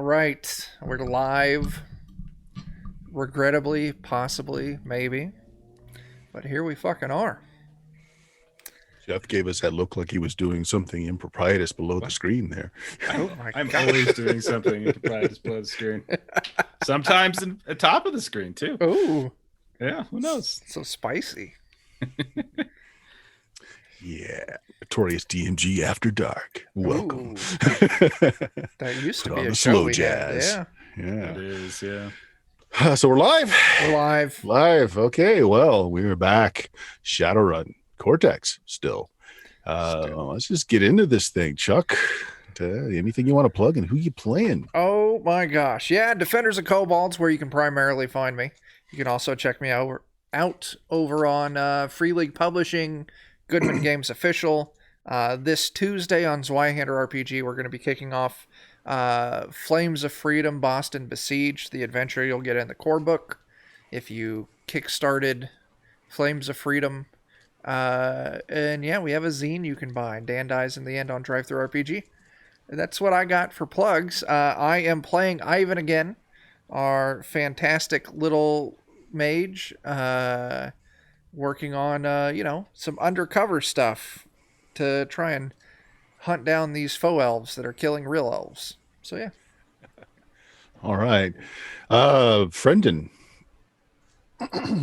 All right, we're live. Regrettably, possibly, maybe, but here we fucking are. Jeff gave us that look like he was doing something improprietous below the screen there. Oh my I'm god! always doing something improprietous below the screen. Sometimes at the top of the screen too. Oh, Yeah, who knows? so spicy. Yeah, Notorious DMG After Dark. Welcome. That used to Put be on a the show slow we jazz. had. It is, yeah. So we're live. We're live. Live. Okay. Well, we're back. Shadowrun. Cortex still. Let's just get into this thing, Chuck. Anything you want to plug and who you playing? Oh my gosh! Yeah, Defenders of Kobolds, where you can primarily find me. You can also check me out over on Free League Publishing, Goodman Games Official. This Tuesday on Zweihander RPG, we're going to be kicking off Flames of Freedom, Boston Besieged, the adventure you'll get in the core book if you kickstarted Flames of Freedom. And yeah, we have a zine you can buy. Dan dies in the end on Drive Thru RPG. That's what I got for plugs. I am playing Ivan again, our fantastic little mage, working on some undercover stuff to try and hunt down these faux elves that are killing real elves. So yeah. All right. Friendon.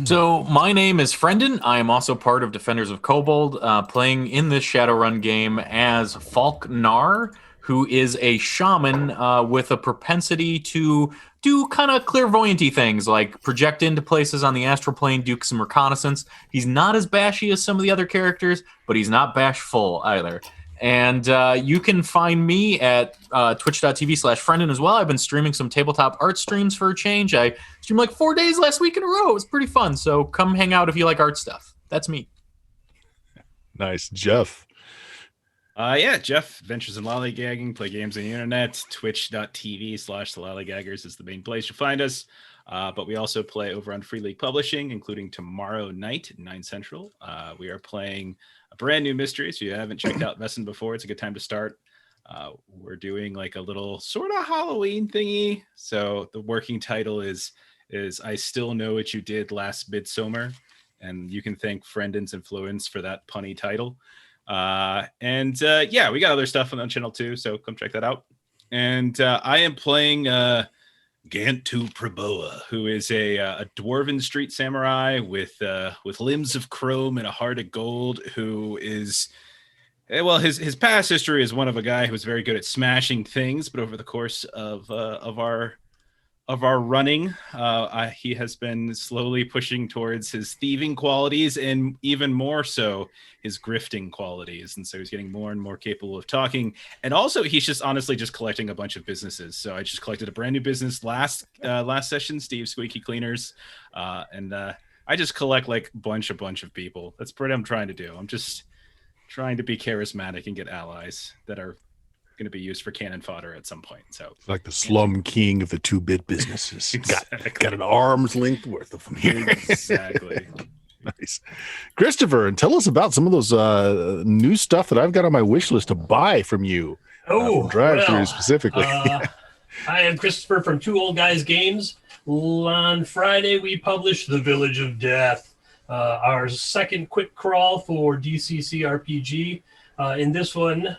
So my name is Friendon. I am also part of Defenders of Kobold, playing in this Shadowrun game as Falknar, who is a shaman with a propensity to do kind of clairvoyanty things, like project into places on the astral plane, do some reconnaissance. He's not as bashy as some of the other characters, but he's not bashful either. And you can find me at twitch.tv/Friendon as well. I've been streaming some tabletop art streams for a change. I streamed like 4 days last week in a row. It was pretty fun. So come hang out if you like art stuff. That's me. Nice. Jeff. Jeff Adventures in Lollygagging, play games on the internet. Twitch.tv/thelollygaggers is the main place you'll find us. But we also play over on Free League Publishing, including tomorrow night at 9 Central. We are playing a brand new mystery. So if you haven't checked out Messin before, it's a good time to start. We're doing like a little sort of Halloween thingy. So the working title is I Still Know What You Did Last Midsummer. And you can thank Friendon's influence for that punny title. We got other stuff on the channel too. So come check that out. And I am playing Gantu Praboa, who is a dwarven street samurai with limbs of chrome and a heart of gold, who is, well, his past history is one of a guy who was very good at smashing things, but over the course of our running, he has been slowly pushing towards his thieving qualities and even more so his grifting qualities. And so he's getting more and more capable of talking. And also he's just honestly just collecting a bunch of businesses. So I just collected a brand new business last session, Steve Squeaky Cleaners. I just collect like a bunch of people. That's what I'm trying to do. I'm just trying to be charismatic and get allies that are going to be used for cannon fodder at some point. So Like the slum king of the 2-bit businesses. Exactly. Got an arm's length worth of them here. Exactly. Nice. Christopher, and tell us about some of those new stuff that I've got on my wish list to buy from you. From Drive-Thru specifically. I am Christopher from Two Old Guys Games. On Friday, we published The Village of Death, our second quick crawl for DCC RPG. In this one,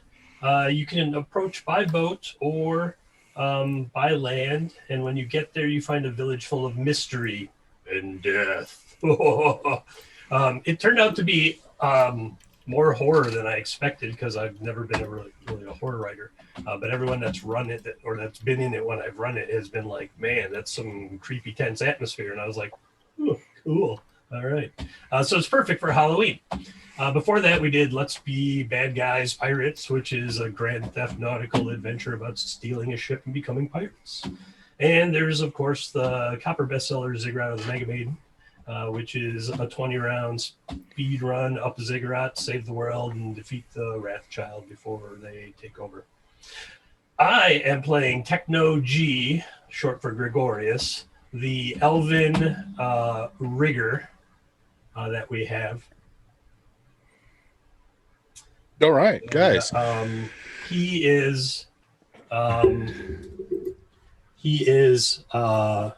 you can approach by boat or by land, and when you get there, you find a village full of mystery and death. It turned out to be more horror than I expected, because I've never been really a horror writer. But everyone that's run it or that's been in it when I've run it has been like, man, that's some creepy, tense atmosphere. And I was like, ooh, cool. All right. So it's perfect for Halloween. Before that, we did Let's Be Bad Guys Pirates, which is a grand theft nautical adventure about stealing a ship and becoming pirates. And there's, of course, the copper bestseller Ziggurat of the Mega Maiden, which is a 20-round speed run up a ziggurat, save the world, and defeat the Wrathchild before they take over. I am playing Techno G, short for Gregorius, the elven rigger that we have. All right, guys. He is he is all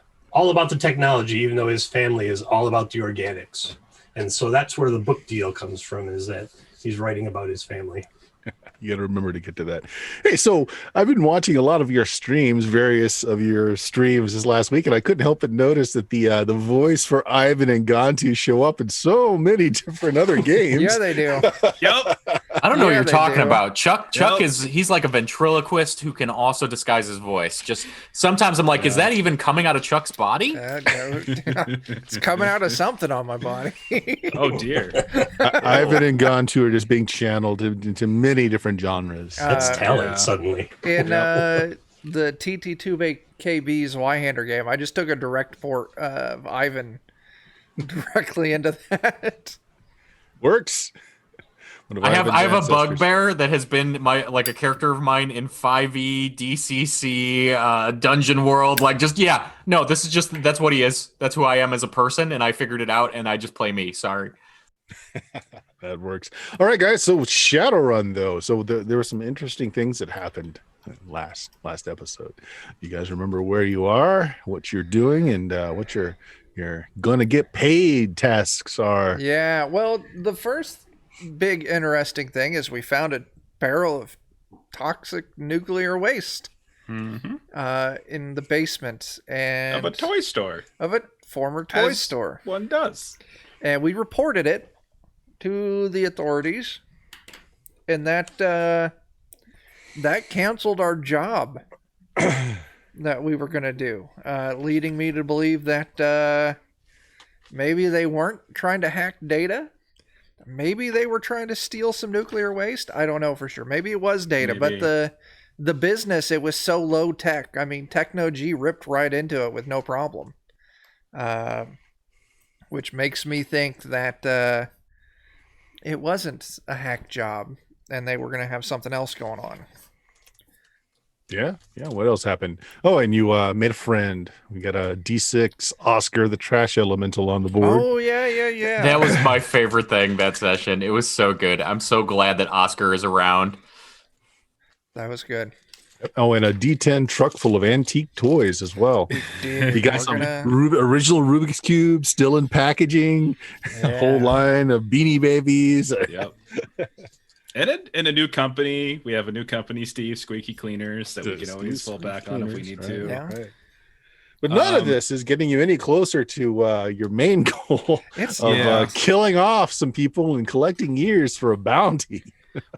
about the technology, even though his family is all about the organics. And so that's where the book deal comes from, is that he's writing about his family. You got to remember to get to that. Hey, so I've been watching a lot of your streams, various of your streams this last week, and I couldn't help but notice that the voice for Ivan and Gantu show up in so many different other games. Yeah, they do. Yep. I don't know what Yeah, you're they talking do. about. Chuck Yep. he's like a ventriloquist who can also disguise his voice. Just sometimes I'm like, is that even coming out of Chuck's body? It's coming out of something on my body. Oh dear. Ivan and Gantu are just being channeled into many different genres. That's talent yeah. suddenly. In the TT2KB's Y-Hander game, I just took a direct port of Ivan directly into that. Works. One of I have Ivan's a ancestors. bugbear that has been a character of mine in 5e, DCC, Dungeon World. That's what he is. That's who I am as a person, and I figured it out, and I just play me. Sorry. That works. All right, guys. So Shadowrun, though. So there were some interesting things that happened last episode. You guys remember where you are, what you're doing, and what your gonna get paid tasks are. Yeah, well, the first big interesting thing is we found a barrel of toxic nuclear waste Mm-hmm. in the basement and Of a toy store. of a former toy As store, One does. and we reported it to the authorities, and that canceled our job that we were going to do, leading me to believe that maybe they weren't trying to hack data. Maybe they were trying to steal some nuclear waste. I don't know for sure. Maybe it was data, Maybe. but the business, it was so low tech. I mean, Techno-G ripped right into it with no problem, which makes me think that it wasn't a hack job and they were going to have something else going on. Yeah. What else happened? Oh, and you made a friend. We got a D6 Oscar, the trash elemental, on the board. Oh, yeah. That was my favorite thing that session. It was so good. I'm so glad that Oscar is around. That was good. Oh, and a D10 truck full of antique toys as well. Dude, You got we're some gonna- original Rubik's Cube still in packaging, a whole Yeah. line of Beanie Babies. Yep. And a new company. We have a new company, Steve Squeaky Cleaners, that we can always fall back on if we need to. Yeah. Right. But none of Um, this is getting you any closer to your main goal It's of Yeah. killing off some people and collecting years for a bounty.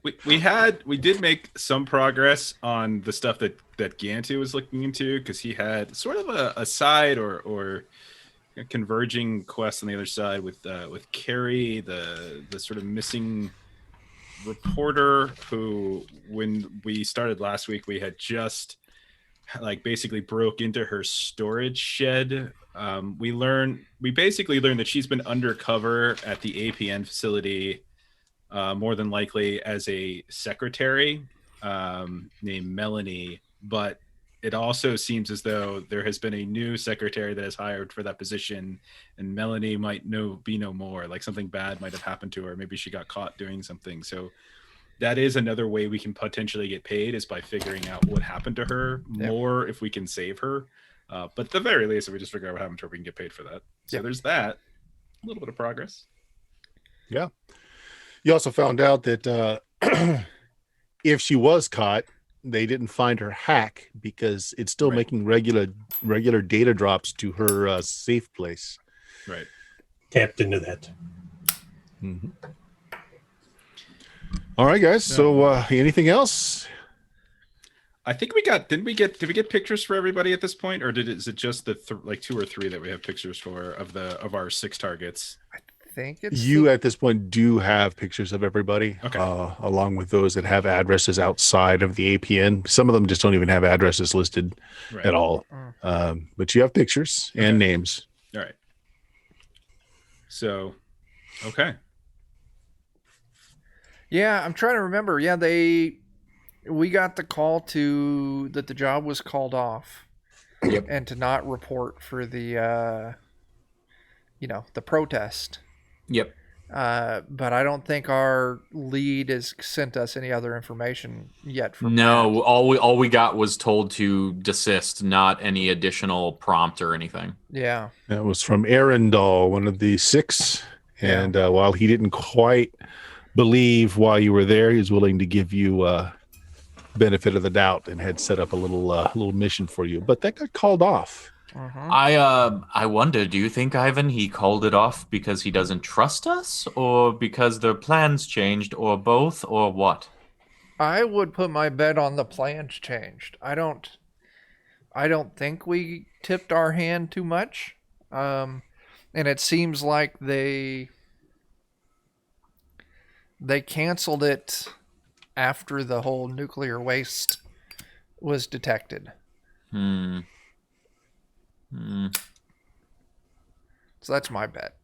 We did make some progress on the stuff that Gantu was looking into, because he had sort of a side or a converging quest on the other side with Carrie, the sort of missing reporter who, when we started last week, we had just basically broke into her storage shed. We basically learned that she's been undercover at the APN facility, more than likely as a secretary named Melanie, but it also seems as though there has been a new secretary that is hired for that position, and Melanie might be no more. Like something bad might have happened to her. Maybe she got caught doing something. So that is another way we can potentially get paid, is by figuring out what happened to her more, if we can save her. But at the very least, if we just figure out what happened to her, we can get paid for that. So there's that. A little bit of progress. Yeah. You also found out that if she was caught, they didn't find her hack because it's still Right. making regular data drops to her safe place. Right. Tapped into that. Mm-hmm. All right, guys. So anything else? I think did we get pictures for everybody at this point, or is it just the 2 or 3 that we have pictures for of our 6 targets? I think it's You at this point do have pictures of everybody, Okay. Along with those that have addresses outside of the APN. Some of them just don't even have addresses listed Right. at all. But you have pictures and names. All right. So, okay. Yeah, I'm trying to remember. Yeah, we got the call that the job was called off. Yep. And to not report for the the protest. Yep. But I don't think our lead has sent us any other information yet from No, that. all we got was told to desist, not any additional prompt or anything. Yeah. That was from Arendal, one of the 6. Yeah. And while he didn't quite believe you were there, he was willing to give you benefit of the doubt and had set up a little mission for you. But that got called off. Mhm. I wonder, do you think, Ivan, he called it off because he doesn't trust us, or because their plans changed, or both, or what? I would put my bet on the plans changed. I don't think we tipped our hand too much. And it seems like they canceled it after the whole nuclear waste was detected. Hmm. So that's my bet.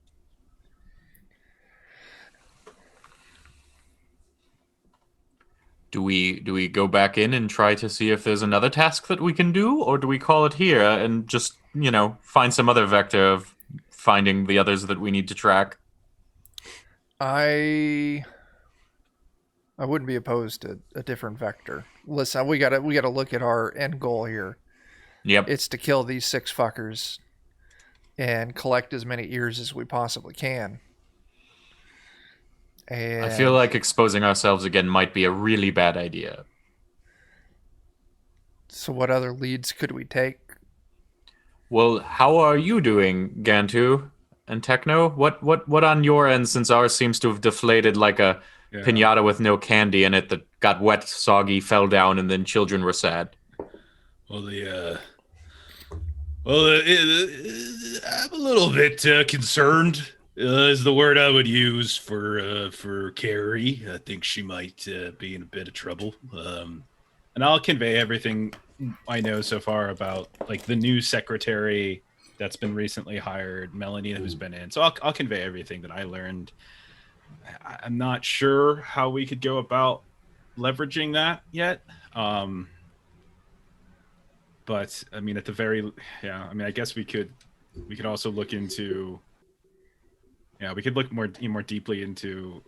Do we go back in and try to see if there's another task that we can do, or do we call it here and just, find some other vector of finding the others that we need to track? I wouldn't be opposed to a different vector. Listen, we gotta look at our end goal here. Yep. It's to kill these 6 fuckers and collect as many ears as we possibly can. And I feel like exposing ourselves again might be a really bad idea. so what other leads could we take? Well, how are you doing, Gantu and Techno? What on your end, since ours seems to have deflated like a Yeah. pinata with no candy in it that got wet, soggy, fell down, and then children were sad? Well, I'm a little bit concerned. Is the word I would use for Carrie. I think she might be in a bit of trouble. And I'll convey everything I know so far about like the new secretary that's been recently hired, Melanie, who's been in. So I'll convey everything that I learned. I'm not sure how we could go about leveraging that yet. But I mean, I guess we could also look into, we could look more deeply into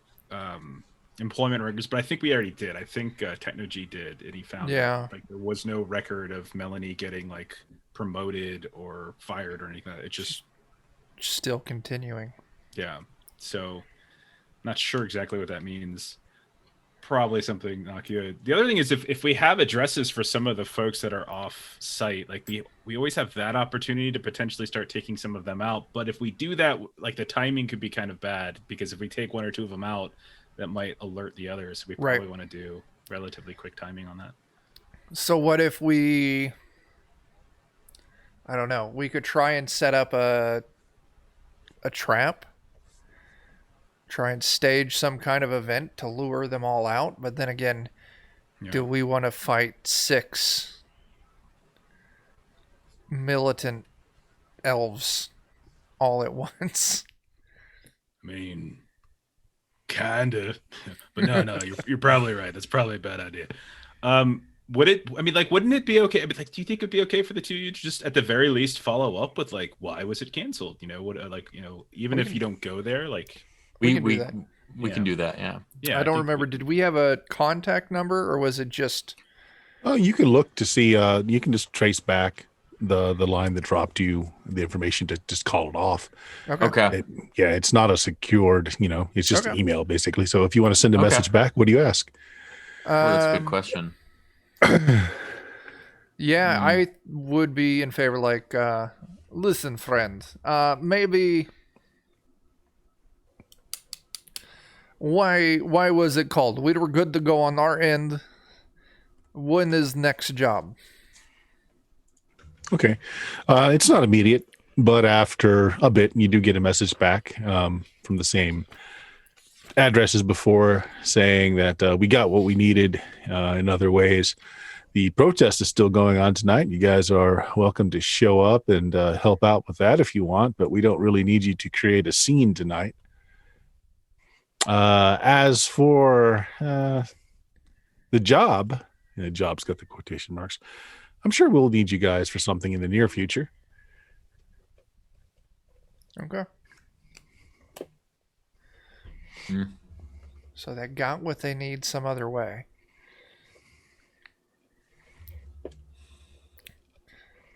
employment records, but I think we already did. I think TechnoG did, and he found that, like, there was no record of Melanie getting like promoted or fired or anything. It's just Still continuing. yeah. So not sure exactly what that means. Probably something not good. The other thing is if we have addresses for some of the folks that are off site, like we always have that opportunity to potentially start taking some of them out. But if we do that, like the timing could be kind of bad, because if we take 1 or 2 of them out, that might alert the others. We probably want to do relatively quick timing on that. So what if we, I don't know, we could try and set up a trap, try and stage some kind of event to lure them all out, but then again, do we want to fight 6 militant elves all at once? I mean, kind of, but no, you're probably right. That's probably a bad idea. Wouldn't it be okay? I mean, like, do you think it'd be okay for the 2 of you to just at the very least follow up with like, why was it canceled? Even if you don't go there, like We can can do that. Yeah. yeah. I don't remember. Did we have a contact number, or was it just? Oh, you can look to see. You can just trace back the line that dropped you the information to just call it off. Okay. It's not a secured. It's just Okay. email basically. So if you want to send a message back, what do you ask? Well, that's a good question. Yeah, I would be in favor. Like, listen, friend. Maybe. Why was it called? We were good to go on our end. When is next job? Okay. It's not immediate, but after a bit, you do get a message back from the same address as before, saying that we got what we needed in other ways. The protest is still going on tonight. You guys are welcome to show up and help out with that if you want, but we don't really need you to create a scene tonight. As for the job, the job's got the quotation marks. I'm sure we'll need you guys for something in the near future. Okay. Mm. So they got what they need some other way.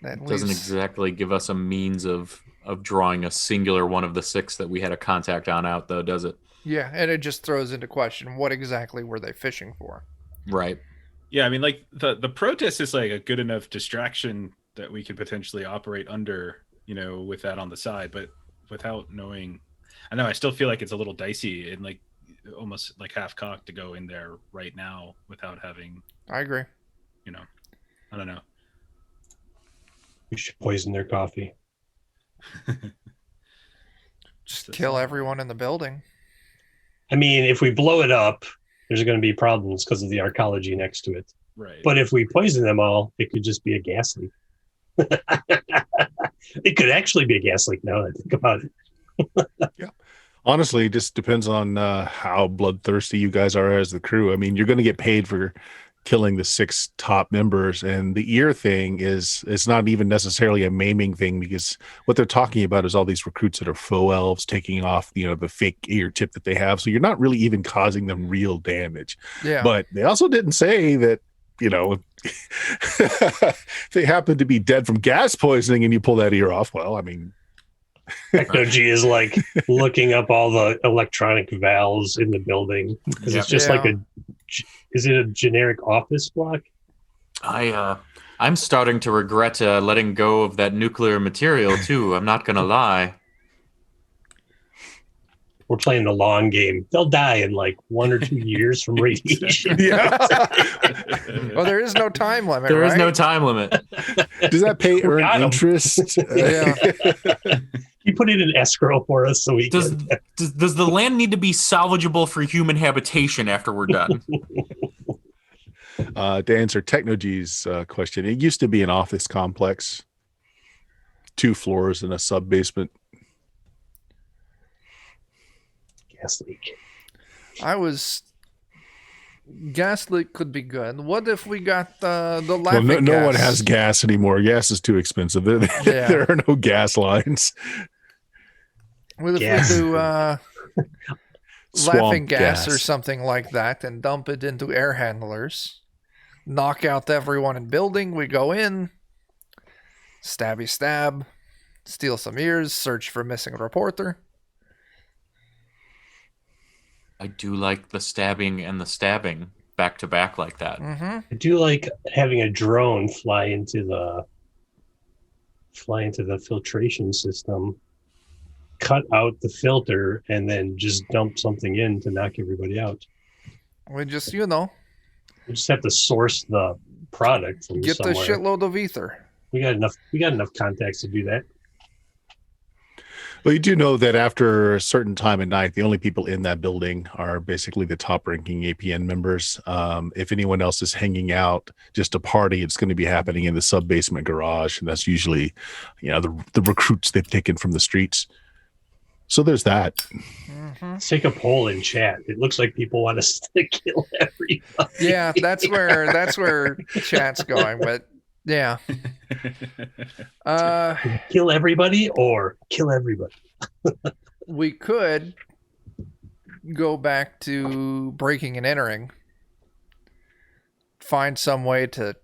That Doesn't leaves, exactly give us a means of drawing a singular one of the 6 that we had a contact on out, though, does it? yeah, and it just throws into question what exactly were they fishing for? Right. Yeah, I mean, like the protest is like a good enough distraction that we could potentially operate under, with that on the side, but without knowing, I know I still feel like it's a little dicey and like almost like half cocked to go in there right now without having, I agree. I don't know. We should poison their coffee. Just That's kill it. everyone in the building. I mean, if we blow it up, there's going to be problems because of the arcology next to it. Right. But if we poison them all, it could just be a gas leak. It could actually be a gas leak now that I think about it. Honestly, it just depends on how bloodthirsty you guys are as the crew. I mean, you're going to get paid for killing the 6 top members, and the ear thing it's not even necessarily a maiming thing, because what they're talking about is all these recruits that are faux elves taking off, the fake ear tip that they have. So you're not really even causing them real damage. Yeah. But they also didn't say that, if they happen to be dead from gas poisoning and you pull that ear off, well, I mean, Technology is like looking up all the electronic valves in the building because it's just like is it a generic office block? I'm starting to regret letting go of that nuclear material too. I'm not gonna lie. We're playing the long game. They'll die in like 1 or 2 years from radiation. yeah. Well, there is no time limit. There is right? no time limit. Does that pay earn got 'em. interest? Yeah. You put it in escrow for us so we Does can. does the land need to be salvageable for human habitation after we're done? To answer Technogy's question, it used to be an office complex, 2 floors and a sub basement. Gas leak. Gas leak could be good. What if we got the Well, laughing no gas? one has gas anymore. Gas is too expensive. There, Yeah. there are no gas lines. What if Gas. we do Swamp laughing gas or something like that and dump it into air handlers? Knock out everyone in building. We go in, stabby stab, steal some ears, search for missing reporter. I do like the stabbing and the stabbing back to back like that. Mm-hmm. I do like having a drone fly into the filtration system, cut out the filter, and then just dump something in to knock everybody out. We just, We just have to source the product from get somewhere. the shitload of ether. We got enough contacts to do that. Well, you do know that after a certain time at night, the only people in that building are basically the top ranking APN members. If anyone else is hanging out just to party, it's going to be happening in the sub basement garage. And that's usually, the recruits they've taken from the streets. So there's that. Mm-hmm. Let's take a poll in chat. It looks like people want us to kill everybody. Yeah, that's where chat's going. But yeah, Kill everybody or kill everybody. we could go back to breaking and entering, find some way to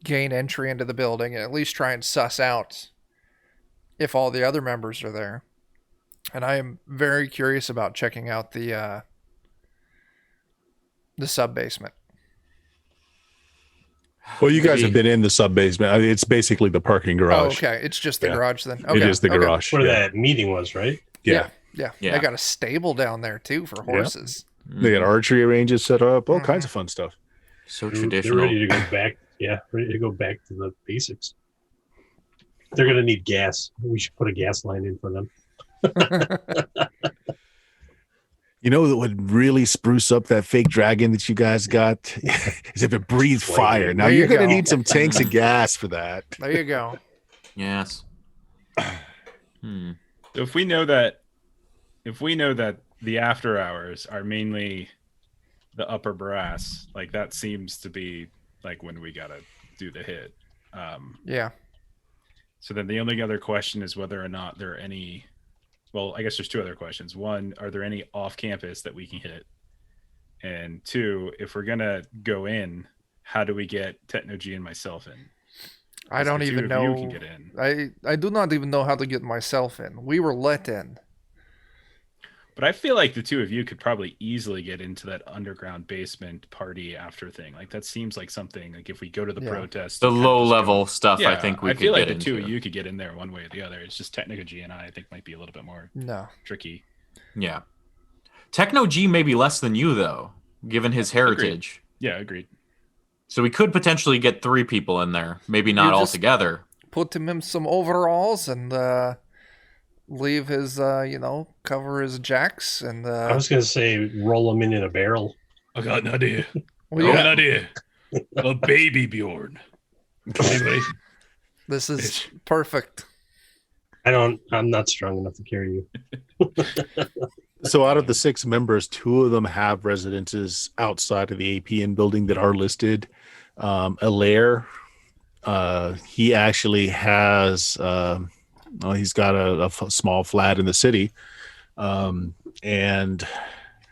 gain entry into the building, and at least try and suss out if all the other members are there. And I am very curious about checking out the sub basement. Well, you guys have been in the sub basement. I mean, it's basically the parking Oh, garage. okay. It's just the Yeah. garage then. Okay. It is the okay. garage. Where Yeah. that meeting was, right? Yeah. Yeah. They got a stable down there too for horses. They got archery ranges set up, all Mhm. kinds of fun stuff. So They're traditional. ready to go back. Yeah, ready to go back to the basics. They're going to need gas. We should put a gas line in for them. You know what would really spruce up that fake dragon that you guys got is if it breathed fire. Now There you you're going to go. need some tanks of gas for that. There you go. Yes. So if we know that the after hours are mainly the upper brass, like that seems to be like when we gotta do the hit. Yeah. So then the only other question is whether or not there are any well, I guess there's two other questions. One, are there any off campus that we can hit? And two, if we're gonna go in, how do we get Technogy and myself in? I don't The two even of know. you can get in. I do not even know how to get myself in. We were let in. But I feel like the two of you could probably easily get into that underground basement party after thing. Like that seems like something like if we go to the protest, The you kind of low just level go- stuff, Yeah, I think we I could feel like get the into. two of you could get in there one way or the other. It's just Technology and I think might be a little bit more No. tricky. Yeah. Techno G may be less than you, though, given his heritage. Yeah, agreed. So we could potentially get 3 people in there. Maybe not You all just- together. Put him in some overalls and leave his, cover his jacks and. I was going to say roll them in a barrel. I got an idea. Well, yeah, idea. A baby Bjorn. Anyway, this is perfect. I'm not strong enough to carry you. So out of the 6 members, 2 of them have residences outside of the APN building that are listed. Alaire, he actually has, he's got a small flat in the city. And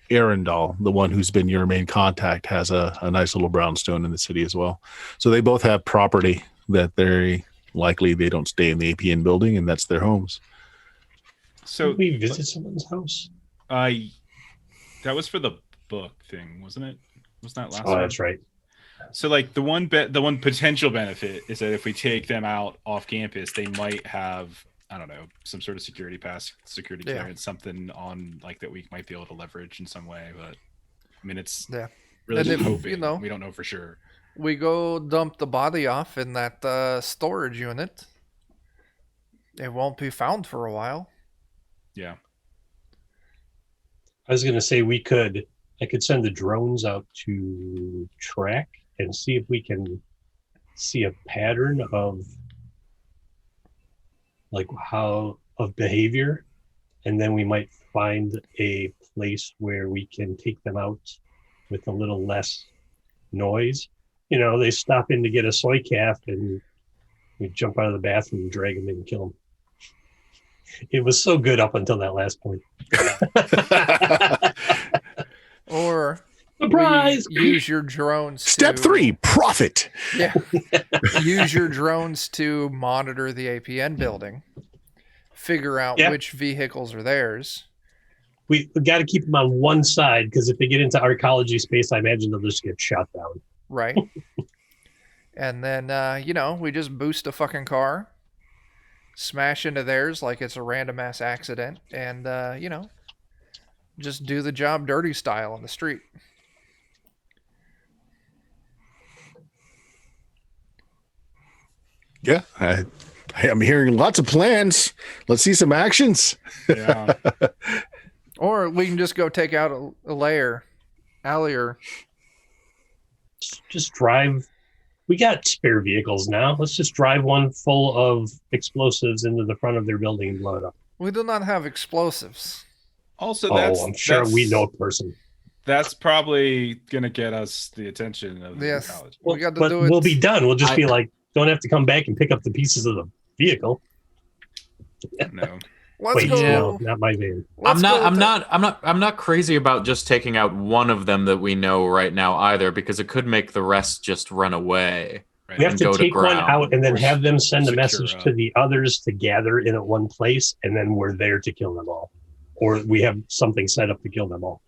Arundel, the one who's been your main contact, has a nice little brownstone in the city as well. So they both have property that they're likely they don't stay in the APN building, and that's their homes. so Did we visit someone's house? that was for the book thing, wasn't it? Was that last Oh, one? that's right. So like the one potential benefit is that if we take them out off campus, they might have, I don't know, some sort of security pass, security Yeah. clearance, something on like that we might be able to leverage in some way. But I mean, it's Yeah. really And just if, hoping. We don't know for sure. We go dump the body off in that storage unit. It won't be found for a while. Yeah. I was going to say I could send the drones out to track and see if we can see a pattern of behavior, and then we might find a place where we can take them out with a little less noise. They stop in to get a soy calf and we jump out of the bathroom and drag them in and kill them. It was so good up until that last point. Or Surprise! we use your drones. Step to, 3, profit. Yeah. Use your drones to monitor the APN building. Figure out Yeah. which vehicles are theirs. We got to keep them on one side because if they get into arcology space, I imagine they'll just get shot down. Right. And then, we just boost a fucking car, smash into theirs like it's a random ass accident, and, just do the job dirty style on the street. Yeah, I'm hearing lots of plans. Let's see some actions. Yeah. Or we can just go take out a layer. Allier. Just drive. We got spare vehicles now. Let's just drive one full of explosives into the front of their building and blow it up. We do not have explosives. Also, I'm sure we know a person. That's probably gonna get us the attention of the Yes. college. We got to But do it. we'll be done. We'll just be like, don't have to come back and pick up the pieces of the vehicle. No. Let's Wait, go. no, not my van. let's go I'm not crazy about just taking out one of them that we know right now either, because it could make the rest just run away. Right. We have And to go to take one ground. out and then Or have them send a secure message up. to the others to gather in at one place, and then we're there to kill them all. Or we have something set up to kill them all.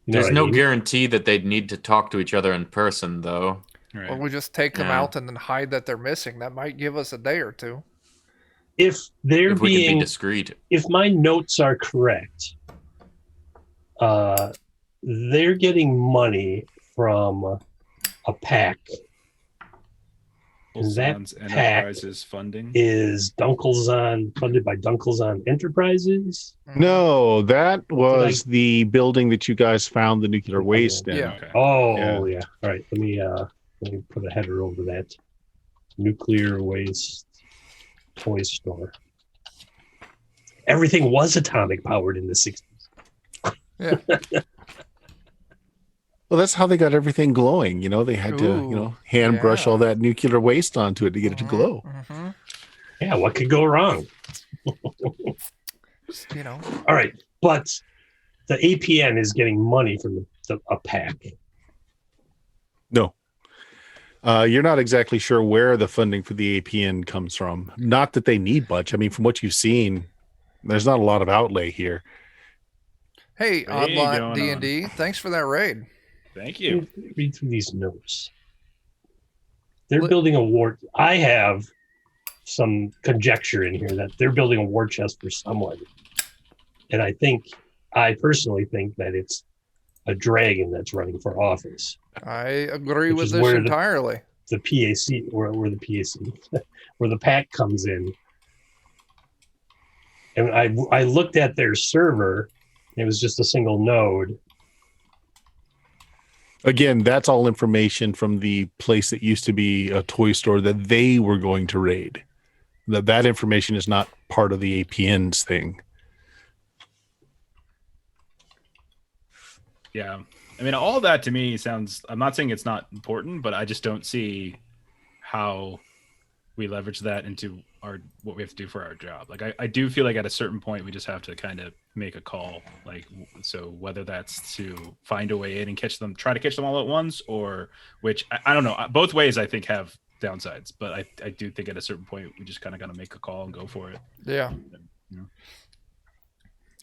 You know There's what I no mean? guarantee that they'd need to talk to each other in person, though. Right. Or we just take them Yeah. out and then hide that they're missing. That might give us a day or two. If they're If we can be being, discreet. if my notes are correct, they're getting money from a pack. And that Ulsan's pack Enterprises funding. is funded by Dunkelzahn Enterprises. No, that was the building that you guys found the nuclear waste in. Yeah. Okay. Oh yeah. All right. Let me put a header over that. Nuclear waste toy store. Everything was atomic powered in the 60s. Yeah. Well, that's how they got everything glowing. They had to, Ooh, hand brush yeah. all that nuclear waste onto it to get it to glow. Mhm. Yeah, what could go wrong? you know. All right, but the APN is getting money from a pack. No. You're not exactly sure where the funding for the APN comes from. Not that they need much. I mean, from what you've seen, there's not a lot of outlay here. Hey, Raid Oddlot going D&D, thanks for that raid. Thank you. Read through these notes. They're Li- building a war. I have some conjecture in here that they're building a war chest for someone. And I personally think that it's a dragon that's running for office. I agree Which with is this where entirely. The PAC, where the PAC, where the pack comes in. And I looked at their server. It was just a single node. Again, that's all information from the place that used to be a toy store that they were going to raid. That information is not part of the APN's thing. Yeah. I mean, all that to me sounds, I'm not saying it's not important, but I just don't see how we leverage that into what we have to do for our job. Like, I do feel like at a certain point, we just have to kind of make a call. Like, so whether that's to find a way in and try to catch them all at once, or which I don't know. Both ways I think have downsides, but I do think at a certain point, we just kind of got to make a call and go for it. Yeah. Yeah.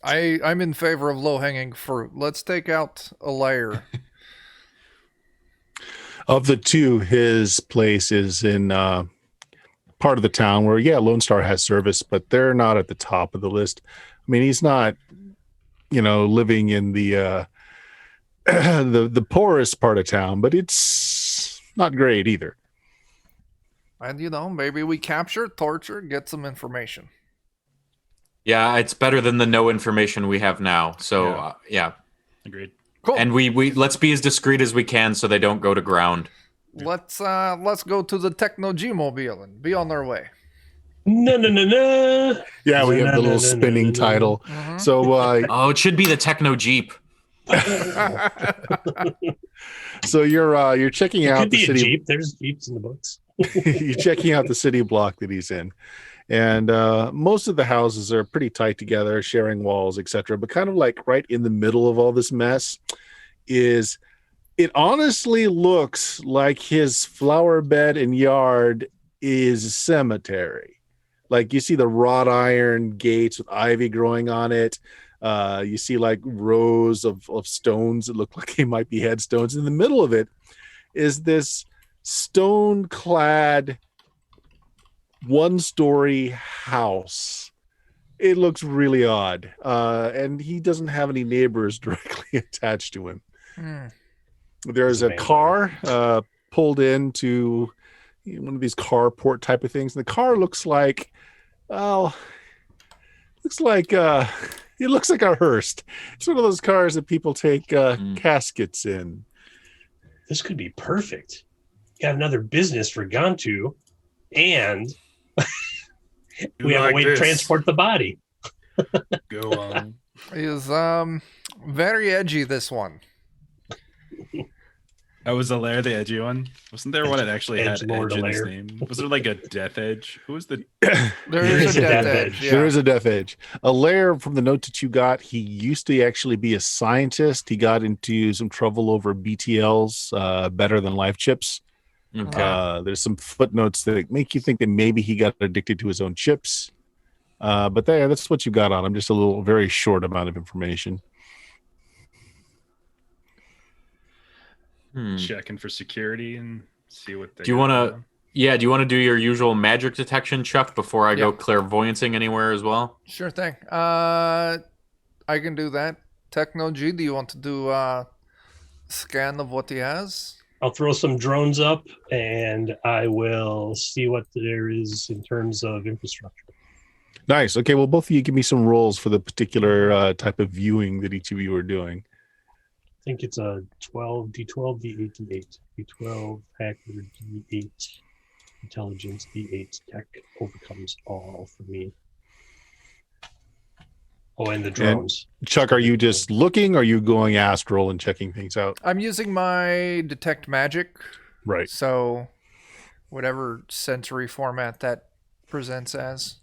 I'm in favor of low-hanging fruit. Let's take out a layer. Of the two, his place is in part of the town where, Lone Star has service, but they're not at the top of the list. I mean, he's not, living in the the poorest part of town, but it's not great either. And, maybe we capture, torture, get some information. Yeah, it's better than the no information we have now. So, yeah. Agreed. Cool. And we let's be as discreet as we can so they don't go to ground. Let's go to the Techno G-Mobile and be on their way. No. Yeah, we have the little spinning title. Mhm. So, Oh, it should be the Techno Jeep. so you're checking It out could the be a city. Jeep. There's Jeeps in the books. You're checking out the city block that he's in, and most of the houses are pretty tight together, sharing walls, etc. But kind of like right in the middle of all this mess is, it honestly looks like his flower bed and yard is a cemetery. Like, you see the wrought iron gates with ivy growing on it. You see like rows of stones that look like they might be headstones. In the middle of it is this stone-clad one-story house. It looks really odd. And he doesn't have any neighbors directly attached to him. There's a car pulled into one of these carport type of things. And the car looks like, it looks like a hearse. It's one of those cars that people take caskets in. This could be perfect. Got another business for Gantu, and we have a way to transport the body. Go on. Is very edgy, this one. That was the lair, the edgy one. Wasn't there one that actually had Edgelord edge in its lair. name? Was there like a death edge? Who was the? There is a death edge. Yeah. There is a death edge. A lair, from the note that you got, he used to actually be a Uh-huh. scientist. He got into some trouble over BTLs, better than life chips. Okay. There's some footnotes that make you think that maybe he got addicted to his own chips. But that's what you got on him. Just a very short amount of information. Checking for security and see what they. Do you want to? Yeah. Do you want to do your usual magic detection, Chuck, before I go clairvoyancing anywhere as well? Sure thing. I can do that. Techno G, do you want to do a scan of what he has? I'll throw some drones up, and I will see what there is in terms of infrastructure. Nice. Okay, well, both of you give me some rolls for the particular type of viewing that each of you are doing. I think it's a 12, D12, D8, D8. D12, hacker, D8, intelligence, D8, tech overcomes all for me. Oh, and the drones. And Chuck, are you just looking, or are you going astral and checking things out? I'm using my detect magic. Right. So whatever sensory format that presents as.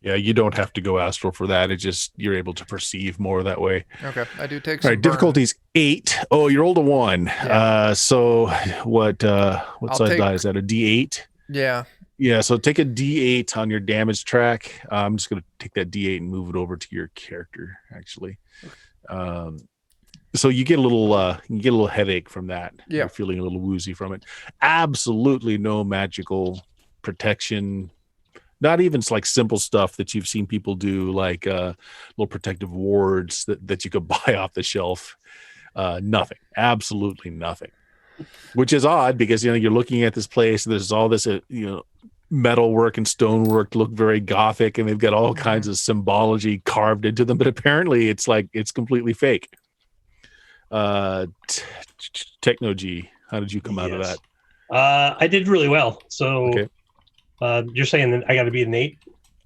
Yeah, you don't have to go astral for that. It just you're able to perceive more that way. Okay, I do take All some right, difficulty's 8. Oh, you rolled a 1. Yeah. So what I'll size take- die is that? A D8? Yeah. Yeah, so take a D8 on your damage track. I'm just going to take that D8 and move it over to your character, actually. So you get a little headache from that. Yeah. You're feeling a little woozy from it. Absolutely no magical protection. Not even like simple stuff that you've seen people do, like little protective wards that you could buy off the shelf. Nothing. Absolutely nothing. Which is odd because you're looking at this place and there's all this metal work and stonework look very gothic, and they've got all kinds of symbology carved into them, but apparently it's completely fake. Techno G, how did you come out of that? I did really well. So Okay. You're saying that I got to be an 8?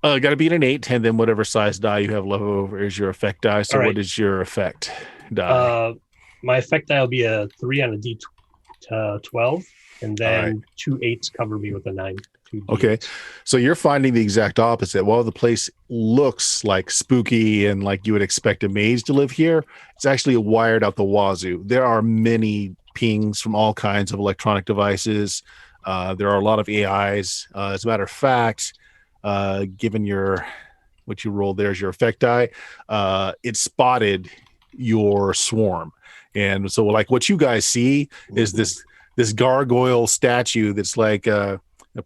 Got to beat an 8, and then whatever size die you have left over is your effect die. So All right. what is your effect die? My effect die will be a 3 on a D12, and then All right. 2 8s cover me with a 9. Okay, so you're finding the exact opposite. While the place looks like spooky and like you would expect a maze to live here, it's actually wired out the wazoo. There are many pings from all kinds of electronic devices. There are a lot of AIs. As a matter of fact, given what you rolled there as your effect die, it spotted your swarm. And so like what you guys see is this gargoyle statue that's like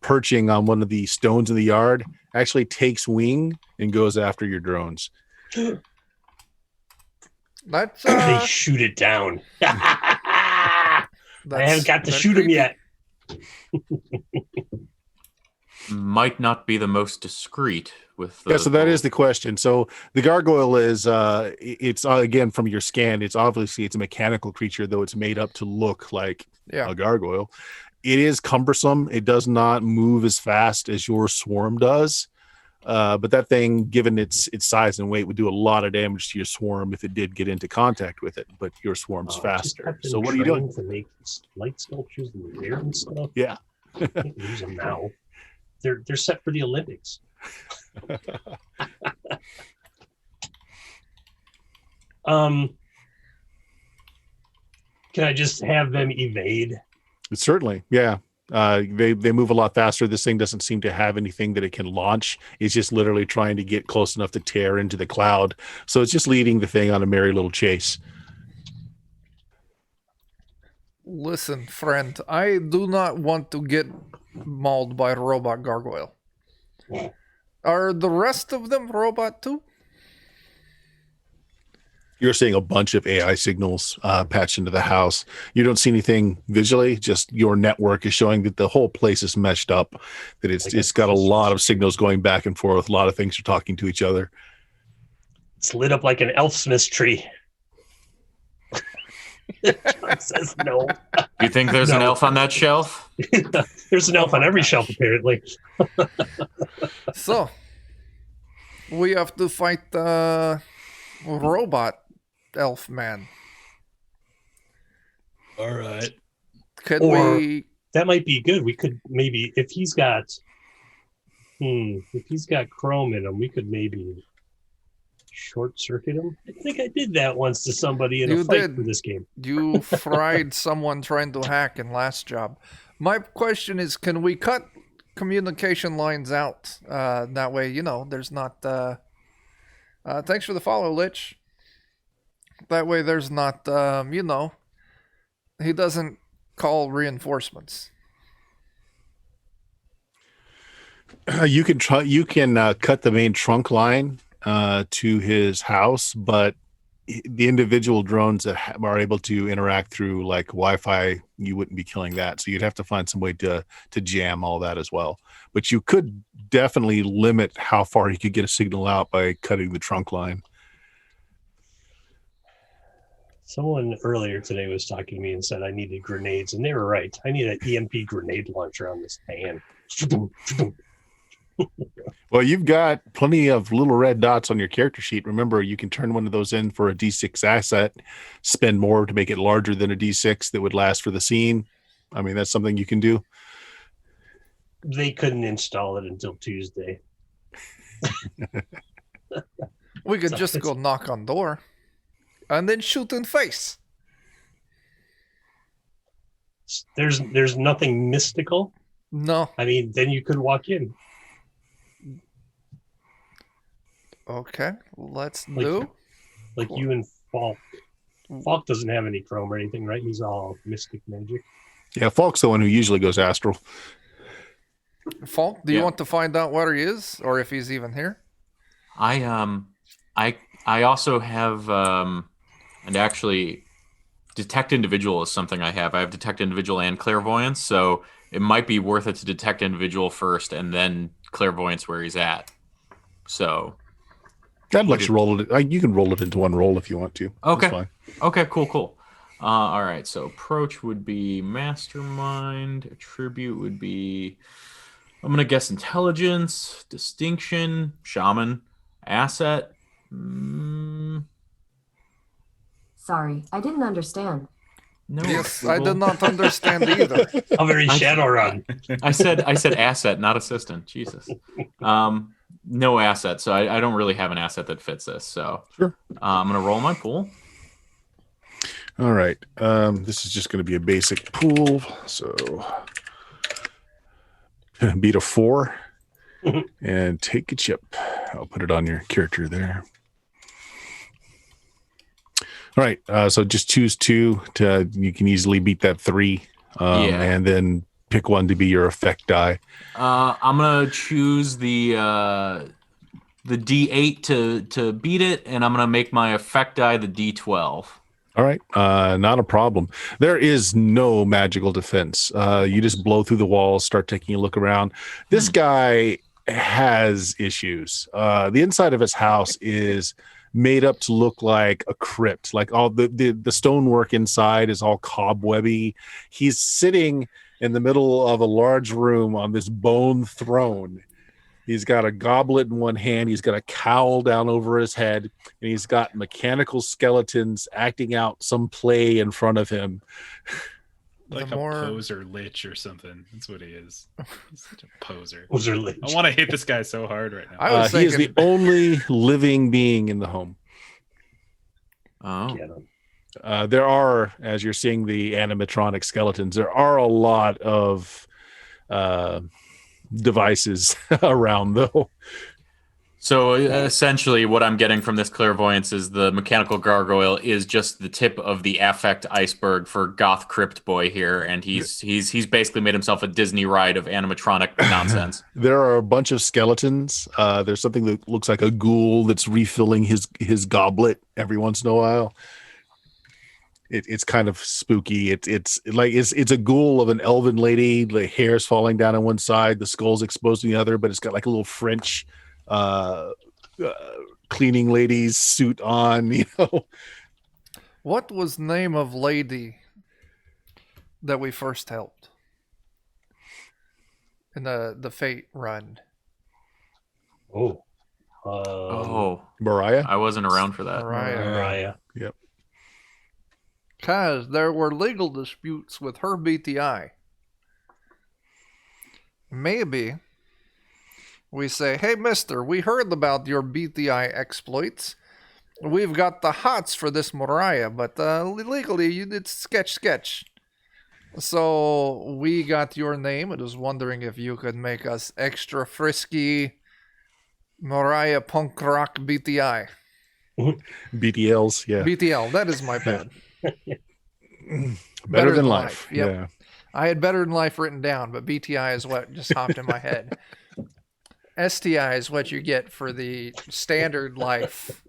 perching on one of the stones in the yard, actually takes wing and goes after your drones. That's They shoot it down. I haven't got to shoot him yet. Might not be the most discreet with the So that is the question. So the gargoyle is it's again from your scan, it's obviously a mechanical creature, though it's made up to look like a gargoyle. It is cumbersome. It does not move as fast as your swarm does. But that thing, given its size and weight, would do a lot of damage to your swarm if it did get into contact with it. But your swarm's faster. So what are you doing? To make light sculptures in the air and stuff. Yeah. I can't use them now. They're set for the Olympics. Can I just have them evade? Certainly, yeah. They move a lot faster. This thing doesn't seem to have anything that it can launch. It's just literally trying to get close enough to tear into the cloud. So it's just leading the thing on a merry little chase. Listen, friend, I do not want to get mauled by a robot gargoyle. Are the rest of them robot too? You're seeing a bunch of AI signals patched into the house. You don't see anything visually, just your network is showing that the whole place is meshed up, that it's got a lot of signals going back and forth. A lot of things are talking to each other. It's lit up like an elfsmith tree. John says no. You think there's an elf on that shelf? There's an elf on every shelf, apparently. So, we have to fight robot elf man. All right. That might be good. We could maybe, if he's got chrome in him, we could maybe short circuit him. I think I did that once to somebody in a fight for this game. You fried someone trying to hack in last job. My question is, can we cut communication lines out? That way, there's not... thanks for the follow, Lich. That way there's not, he doesn't call reinforcements. You can cut the main trunk line to his house, but the individual drones that are able to interact through like Wi-Fi, you wouldn't be killing that. So you'd have to find some way to jam all that as well. But you could definitely limit how far you could get a signal out by cutting the trunk line. Someone earlier today was talking to me and said I needed grenades, and they were right. I need an EMP grenade launcher on this fan. Well, you've got plenty of little red dots on your character sheet. Remember, you can turn one of those in for a D6 asset, spend more to make it larger than a D6 that would last for the scene. I mean, that's something you can do. They couldn't install it until Tuesday. We could So just go knock on door and then shoot in face. There's nothing mystical. No. I mean, then you could walk in. Okay, let's Like- do. Like Cool. you and Falk. Falk doesn't have any chrome or anything, right? He's all mystic magic. Yeah, Falk's the one who usually goes astral. Falk, do you Yeah. want to find out where he is or if he's even here? I also have and actually detect individual is something I have. I have detect individual and clairvoyance, so it might be worth it to detect individual first and then clairvoyance where he's at. So I'd let you roll it. You can roll it into one roll if you want to. That's Okay. fine. okay, cool. All right, so approach would be mastermind. Attribute would be, I'm gonna guess intelligence, distinction, shaman, asset. Sorry, I didn't understand. No, Yes, I Google. did not understand either. How very I- Shadowrun. I said asset, not assistant. Jesus. No asset, so I don't really have an asset that fits this. So Sure. I'm gonna roll my pool. All right. This is just going to be a basic pool. So beat a 4 and take a chip. I'll put it on your character there. All right. So just choose 2 to, you can easily beat that 3. Yeah. And then pick one to be your effect die. I'm gonna choose the D8 to beat it, and I'm gonna make my effect die the D12. All right, not a problem. There is no magical defense. You just blow through the walls, start taking a look around. This guy has issues. The inside of his house is made up to look like a crypt. Like all the stonework inside is all cobwebby. He's sitting in the middle of a large room on this bone throne. He's got a goblet in one hand. He's got a cowl down over his head, and he's got mechanical skeletons acting out some play in front of him. Like The more- a poser lich or something. That's what he is. He's such a poser. Those are lich. I want to hit this guy so hard right now. I was He is the thinking, only living being in the home. Oh, Get 'em. There are, as you're seeing the animatronic skeletons, there are a lot of devices around, though. so essentially, what I'm getting from this clairvoyance is the mechanical gargoyle is just the tip of the affect iceberg for Goth Crypt Boy here, and he's basically made himself a Disney ride of animatronic nonsense. There are a bunch of skeletons. There's something that looks like a ghoul that's refilling his goblet every once in a while. It's kind of spooky. It's a ghoul of an elven lady. The hair's falling down on one side, the skull's exposed to the other, but it's got like a little French cleaning lady's suit on. You know, what was name of lady that we first helped in the Fate run? Oh. Oh, Mariah. I wasn't around for that. Mariah. Mariah. Because there were legal disputes with her BTI. Maybe we say, hey, mister, we heard about your BTI exploits. We've got the hots for this Mariah, but legally you did sketch. So we got your name. I was wondering if you could make us extra frisky Mariah punk rock BTI. BTLs. Yeah, BTL, that is my bad. better than life. Yep. Yeah. I had better than life written down, but BTI is what just hopped in my head. STI is what you get for the standard life.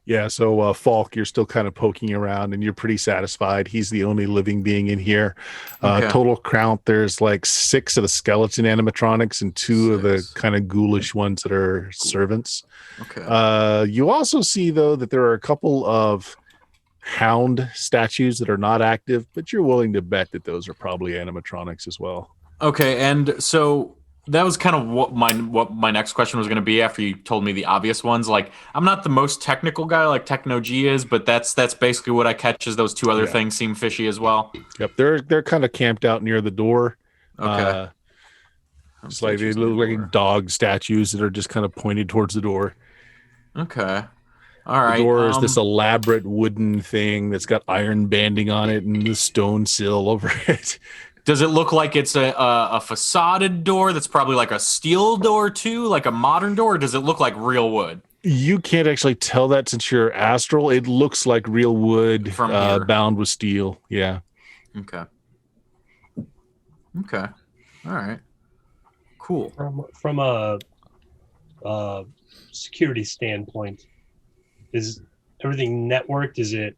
Yeah, so Falk, you're still kind of poking around and you're pretty satisfied. He's the only living being in here. Okay. Total count, there's like 6 of the skeleton animatronics and 2 of the 6. kind of ghoulish ones that are servants. Okay. You also see, though, that there are a couple of hound statues that are not active, but you're willing to bet that those are probably animatronics as well. Okay, and so that was kind of what my next question was going to be after you told me the obvious ones. Like, I'm not the most technical guy like Techno G is, but that's basically what I catch as those 2 other Yeah. things seem fishy as well. Yep, they're kind of camped out near the door. Okay. It's like they look like dog statues that are just kind of pointed towards the door. Okay. All right. The door is this elaborate wooden thing that's got iron banding on it and the stone sill over it. Does it look like it's a facaded door that's probably like a steel door too, like a modern door? Or does it look like real wood? You can't actually tell that since you're astral. It looks like real wood From here. bound with steel. Yeah. Okay. Okay. All right. Cool. From a security standpoint, is everything networked? Is it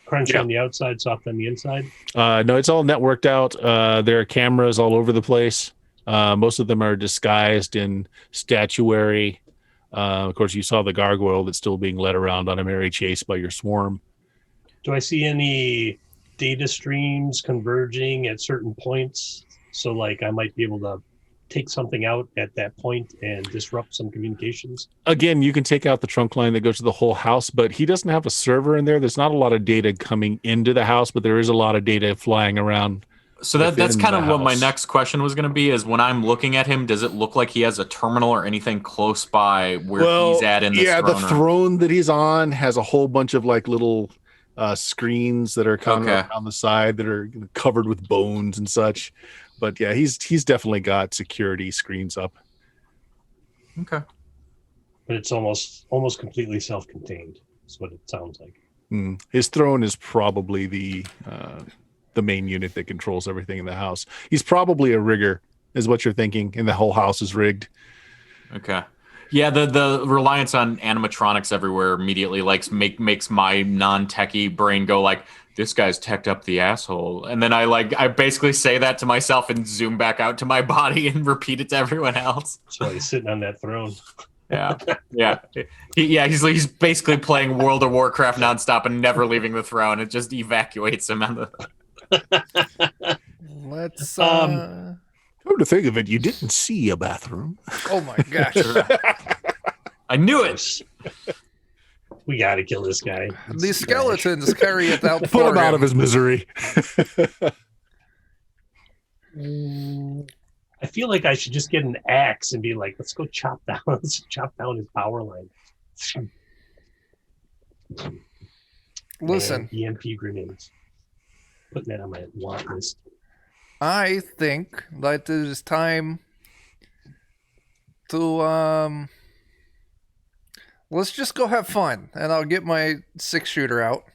crunched on the outside, soft on the inside? No, it's all networked out. There are cameras all over the place. Most of them are disguised in statuary. Of course, you saw the gargoyle that's still being led around on a merry chase by your swarm. Do I see any data streams converging at certain points? So, like, I might be able to take something out at that point and disrupt some communications? Again, you can take out the trunk line that goes to the whole house, but he doesn't have a server in there. There's not a lot of data coming into the house, but there is a lot of data flying around. So that's kind of what my house. next question was going to be, is when I'm looking at him, does it look like he has a terminal or anything close by where he's at in this throne? The throne that he's on has a whole bunch of like little screens that are kind of on the side that are covered with bones and such. But yeah, he's definitely got security screens up. Okay. But it's almost completely self-contained. That's what it sounds like. His throne is probably the main unit that controls everything in the house. He's probably a rigger, is what you're thinking, and the whole house is rigged. Okay. Yeah, the reliance on animatronics everywhere immediately makes my non-techie brain go like, this guy's teched up the asshole. And then I basically say that to myself and zoom back out to my body and repeat it to everyone else. That's why he's sitting on that throne. Yeah. He's basically playing World of Warcraft nonstop and never leaving the throne. It just evacuates him on the. Let's. Come to think of it, you didn't see a bathroom. Oh my gosh! I knew it. We got to kill this guy. These skeletons carry it out. Put him out of his misery. I feel like I should just get an axe and be like, let's go chop down his power line. Listen, and EMP grenades. Putting that on my want list. I think that it is time to let's just go have fun, and I'll get my 6-shooter out.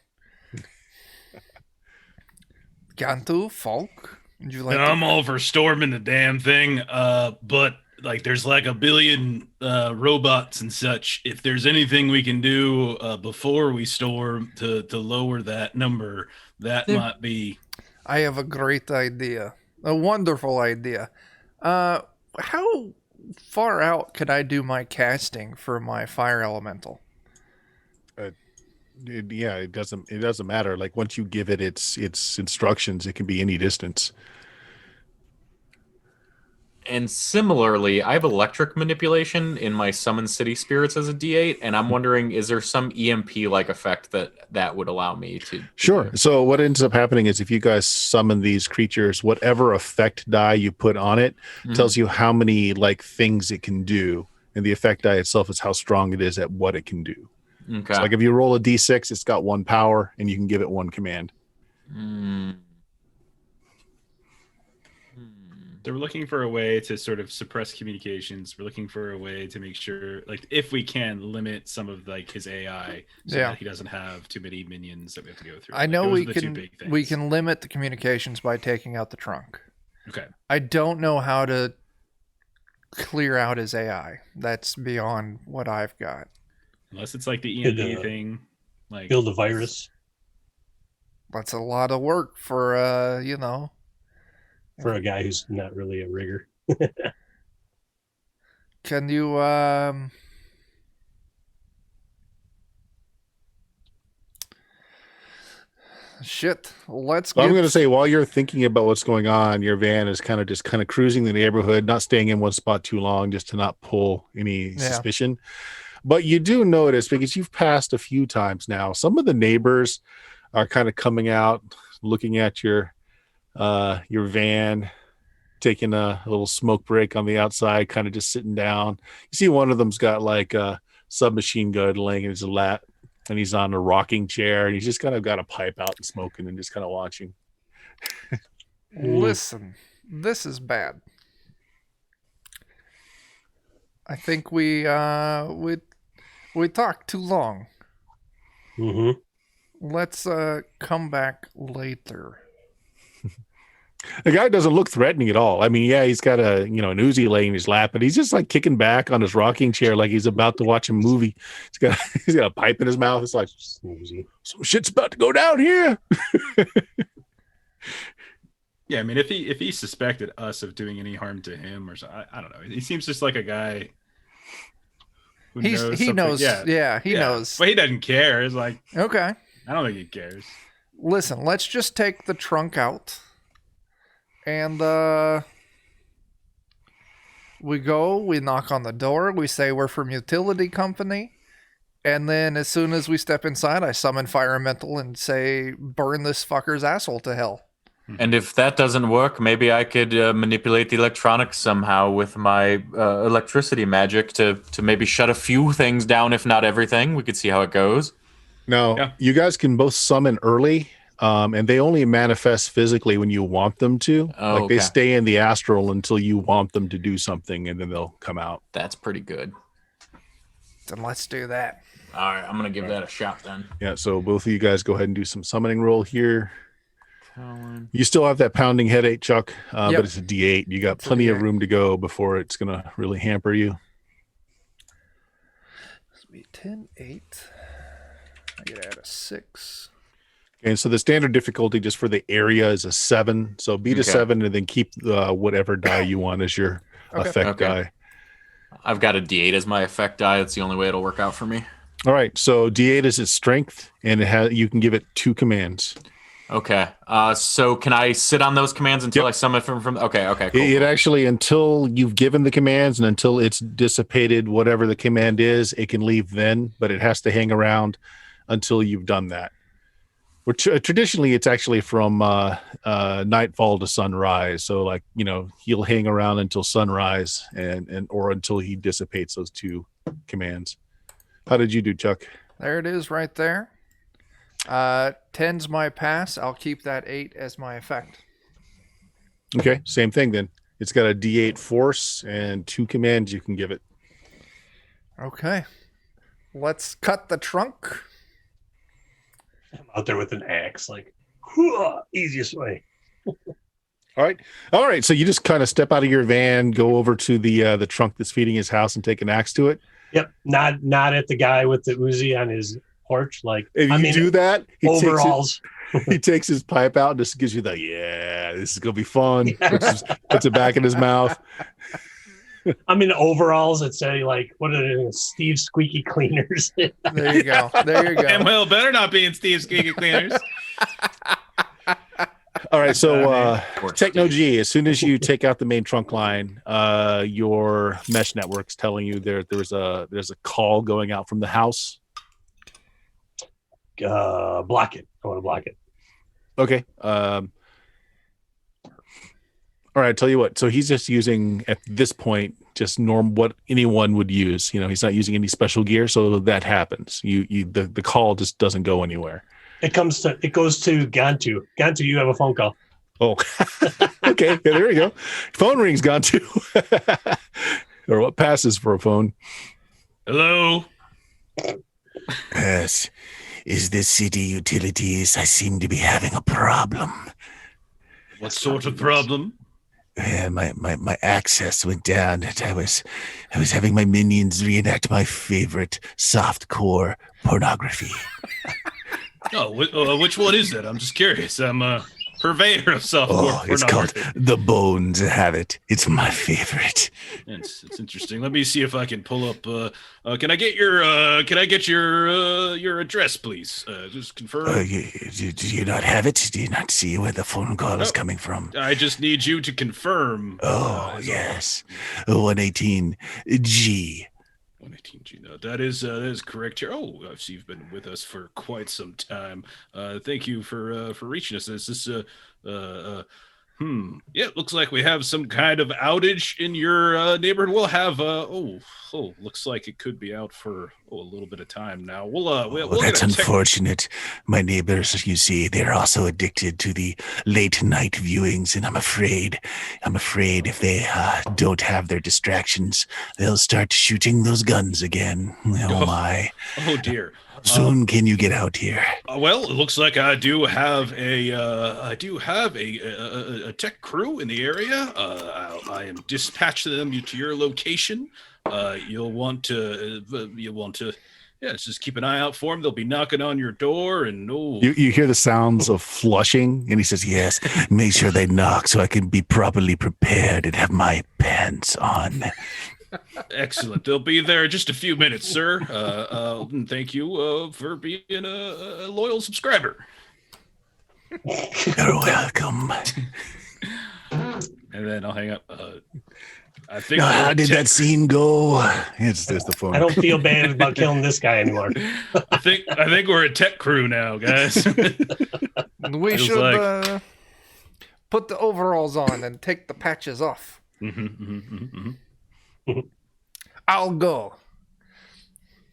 Gantu, Falk, would you like? I'm all for storming the damn thing, but like, there's like a billion robots and such. If there's anything we can do before we storm to lower that number, that might be. I have a great idea, a wonderful idea. How far out could I do my casting for my fire elemental? It doesn't matter. Like, once you give it its instructions, it can be any distance. And similarly, I have electric manipulation in my Summon City Spirits as a D8, and I'm wondering, is there some EMP-like effect that would allow me to... Sure. So what ends up happening is, if you guys summon these creatures, whatever effect die you put on it tells you how many things it can do, and the effect die itself is how strong it is at what it can do. Okay. So like, if you roll a D6, it's got 1 power, and you can give it 1 command. So we're looking for a way to sort of suppress communications. We're looking for a way to make sure, like, if we can, limit some of his AI so that he doesn't have too many minions that we have to go through. I know we can limit the communications by taking out the trunk. Okay. I don't know how to clear out his AI. That's beyond what I've got. Unless it's like the EMP thing, like build a virus. That's a lot of work for for a guy who's not really a rigger. Can you let's I'm going to say, while you're thinking about what's going on, your van is kind of cruising the neighborhood, not staying in one spot too long, just to not pull any suspicion. But you do notice, because you've passed a few times now, some of the neighbors are kind of coming out, looking at your van, taking a little smoke break on the outside, kind of just sitting down. You see one of them's got like a submachine gun laying in his lap, and he's on a rocking chair, and he's just kind of got a pipe out and smoking and just kind of watching. Listen, this is bad. I think we talked too long. Mm-hmm. Let's come back later. The guy doesn't look threatening at all. I mean, yeah, he's got an Uzi laying in his lap, but he's just like kicking back on his rocking chair like he's about to watch a movie. He's got a pipe in his mouth. It's like, some shit's about to go down here. Yeah, I mean, if he suspected us of doing any harm to him or something, I don't know. He seems just like a guy who He something. knows. Yeah, He knows. But he doesn't care. It's like, Okay. I don't think he cares. Listen, let's just take the trunk out. And we knock on the door, we say we're from utility company, and then as soon as we step inside, I summon Fire Elemental and say, burn this fucker's asshole to hell. And if that doesn't work, maybe I could manipulate the electronics somehow with my electricity magic to maybe shut a few things down, if not everything. We could see how it goes. Now, you guys can both summon early, and they only manifest physically when you want them to. Oh, They okay. stay in the astral until you want them to do something, and then they'll come out. That's pretty good. Then let's do that. All right, I'm going to give that a shot then. Yeah, so both of you guys go ahead and do some summoning roll here. You still have that pounding headache, Chuck, Yep. but it's a D8. You got It's a plenty of D8. room to go before it's going to really hamper you. This will be 10, 8. I get to add a 6. And so the standard difficulty just for the area is a 7. So beat a Okay. 7 and then keep whatever die you want as your Okay. effect Okay. die. I've got a D8 as my effect die. That's the only way it'll work out for me. All right. So D8 is its strength, and you can give it 2 commands. Okay. So can I sit on those commands until Yep. I summon from? Okay. Cool. It actually, until you've given the commands and until it's dissipated whatever the command is, it can leave then, but it has to hang around until you've done that. Which traditionally it's actually from nightfall to sunrise. So like, he'll hang around until sunrise and or until he dissipates those 2 commands. How did you do, Chuck? There it is right there. 10's my pass. I'll keep that 8 as my effect. Okay, same thing then. It's got a D8 force and 2 commands you can give it. Okay. Let's cut the trunk. I'm out there with an axe, like, easiest way. All right. So you just kind of step out of your van, go over to the trunk that's feeding his house, and take an axe to it. Yep, not at the guy with the Uzi on his porch. Like, If you do that, overalls. he takes his pipe out and just gives you the this is gonna be fun. Puts it back in his mouth. I'm in overalls that say like, what are they? Steve Squeaky Cleaners. There you go. And well, better not be in Steve's Geeky Cleaners. All right, so Poor Techno Steve. G, as soon as you take out the main trunk line, your mesh network's telling you there's a call going out from the house. Block it. I want to block it. Okay. All right, I'll tell you what. So he's just using at this point just what anyone would use. He's not using any special gear, so that happens. The call just doesn't go anywhere. It goes to Gantu. Gantu, you have a phone call. Oh, okay. Yeah, there we go. Phone rings, gone too. Or what passes for a phone? Hello. Yes. Is this city utilities? I seem to be having a problem. What sort of problem? My access went down, and I was having my minions reenact my favorite softcore pornography. Oh, which one is that? I'm just curious. I'm a purveyor of software Oh, it's called pornography. The Bones Have It. It's my favorite. It's interesting. Let me see if I can pull up. Can I get your address, please? Just confirm. Do you not have it? Do you not see where the phone call is coming from? I just need you to confirm. Oh, yes. 118 G. 118G. No, that is correct here. Oh, I see you've been with us for quite some time. Thank you for reaching us. Is this Yeah, it looks like we have some kind of outage in your neighborhood. We'll have looks like it could be out for a little bit of time now. We'll Well, that's get a unfortunate. My neighbors, you see, they're also addicted to the late night viewings, and I'm afraid if they don't have their distractions, they'll start shooting those guns again. Oh my! Oh dear. Soon can you get out here? Well, it looks like I do have a tech crew in the area. I am dispatching them to your location. You'll want to just keep an eye out for them. They'll be knocking on your door, and You hear the sounds of flushing, and he says, "Yes, make sure they knock so I can be properly prepared and have my pants on." Excellent. They'll be there in just a few minutes, sir. And thank you for being a loyal subscriber. You're welcome. And then I'll hang up. I think. Now, how did that scene go? It's just the phone. I don't feel bad about killing this guy anymore. I think we're a tech crew now, guys. We should put the overalls on and take the patches off. I'll go.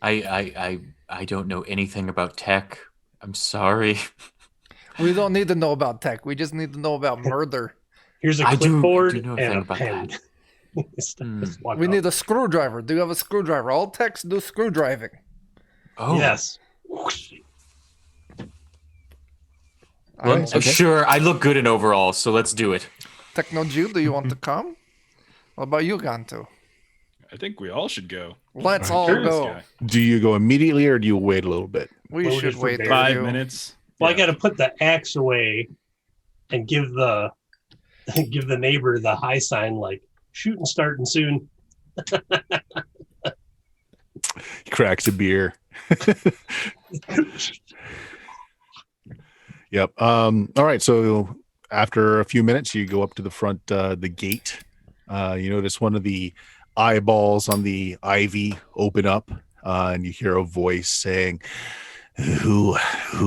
I don't know anything about tech. I'm sorry. We don't need to know about tech. We just need to know about murder. Here's a I do clipboard know a and thing a about pen. that. We need a screwdriver. Do you have a screwdriver? All techs do screw driving. Oh, Yes. Well, sure. I look good in overalls, so let's do it. Techno Jew, do you want to come? What about you, Gantu? I think we all should go. Let's all Sure. go. Do you go immediately or do you wait a little bit? We Well, should just wait for for 5 you. minutes. Well, Yeah. I got to put the axe away and give the neighbor the high sign, like shooting starting soon. He cracks a beer. Yep. All right. So after a few minutes, you go up to the front, the gate. You notice one of the eyeballs on the ivy open up, and you hear a voice saying, Who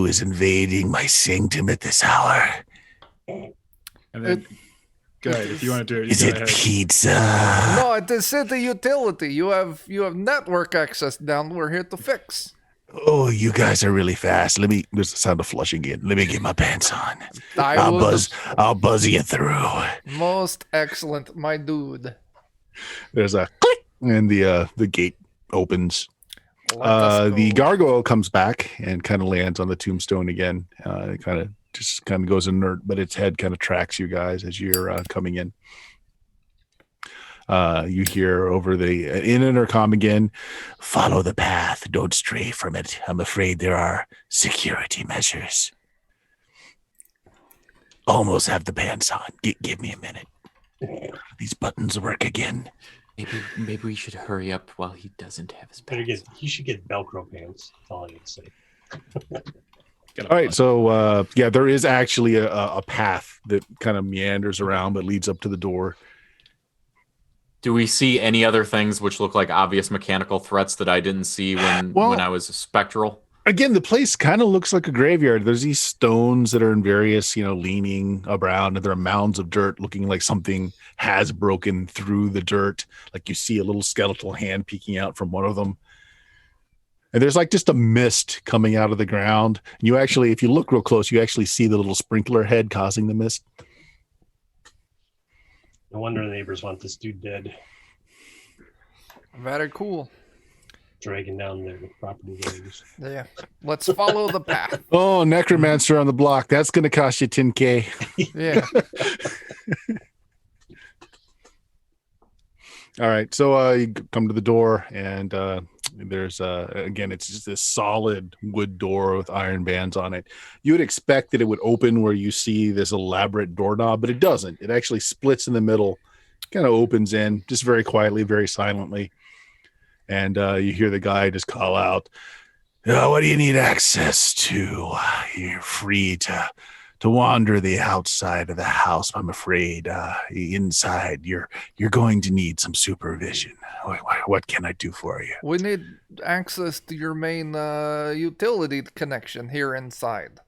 is invading my sanctum at this hour? And then, go ahead if you want to do it. Is go it ahead. pizza? No, it is city utility. You have network access down. We're here to fix. Oh, you guys are really fast. There's the sound of flushing in. Let me get my pants on. I would. I'll buzz you through. Most excellent, my dude. there's a click, and the gate opens. Let us The go. gargoyle comes back and kind of lands on the tombstone again. It kind of goes inert, but its head kind of tracks you guys as you're coming in. You hear over the intercom again, Follow the path. Don't stray from it. I'm afraid there are security measures. Almost have the pants on. Give me a minute. These buttons work again. Maybe we should hurry up while he doesn't have his Better pants. he should get Velcro pants. That's all I can say. Got a all right, plug. so there is actually a path that kind of meanders around but leads up to the door. Do we see any other things which look like obvious mechanical threats that I didn't see when I was spectral? Again, the place kind of looks like a graveyard. There's these stones that are in various, leaning around, and there are mounds of dirt looking like something has broken through the dirt. Like you see a little skeletal hand peeking out from one of them. And there's like just a mist coming out of the ground. And you actually, if you look real close, you actually see the little sprinkler head causing the mist. No wonder the neighbors want this dude dead, Very cool. dragging down their property values. Yeah. Let's follow the path. Oh, necromancer on the block. That's going to cost you 10K. Yeah. All right. So you come to the door, and there's again, it's just this solid wood door with iron bands on it. You would expect that it would open where you see this elaborate doorknob, but it doesn't. It actually splits in the middle, kind of opens in just very quietly, very silently. And you hear the guy just call out, What do you need access to? You're free to wander the outside of the house. I'm afraid inside you're going to need some supervision. What can I do for you? We need access to your main utility connection here inside.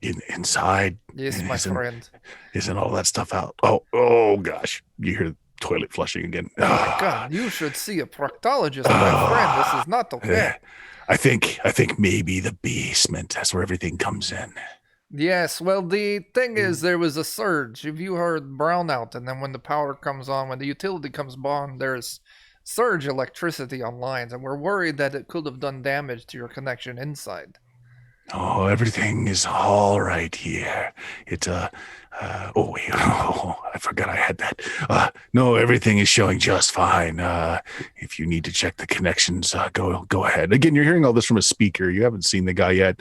inside. Yes, my friend. Isn't all that stuff out? Oh gosh, you hear the toilet flushing again. Oh my God, you should see a proctologist, my friend. This is not okay. I think maybe the basement. That's where everything comes in. Yes, well, the thing is, there was a surge. If you heard brownout, and then when the power comes on, when the utility comes on, there's surge electricity on lines, and we're worried that it could have done damage to your connection inside. Oh, everything is all right here. It's oh wait, I forgot I had that. No, everything is showing just fine. If you need to check the connections, go ahead. Again, you're hearing all this from a speaker. You haven't seen the guy yet.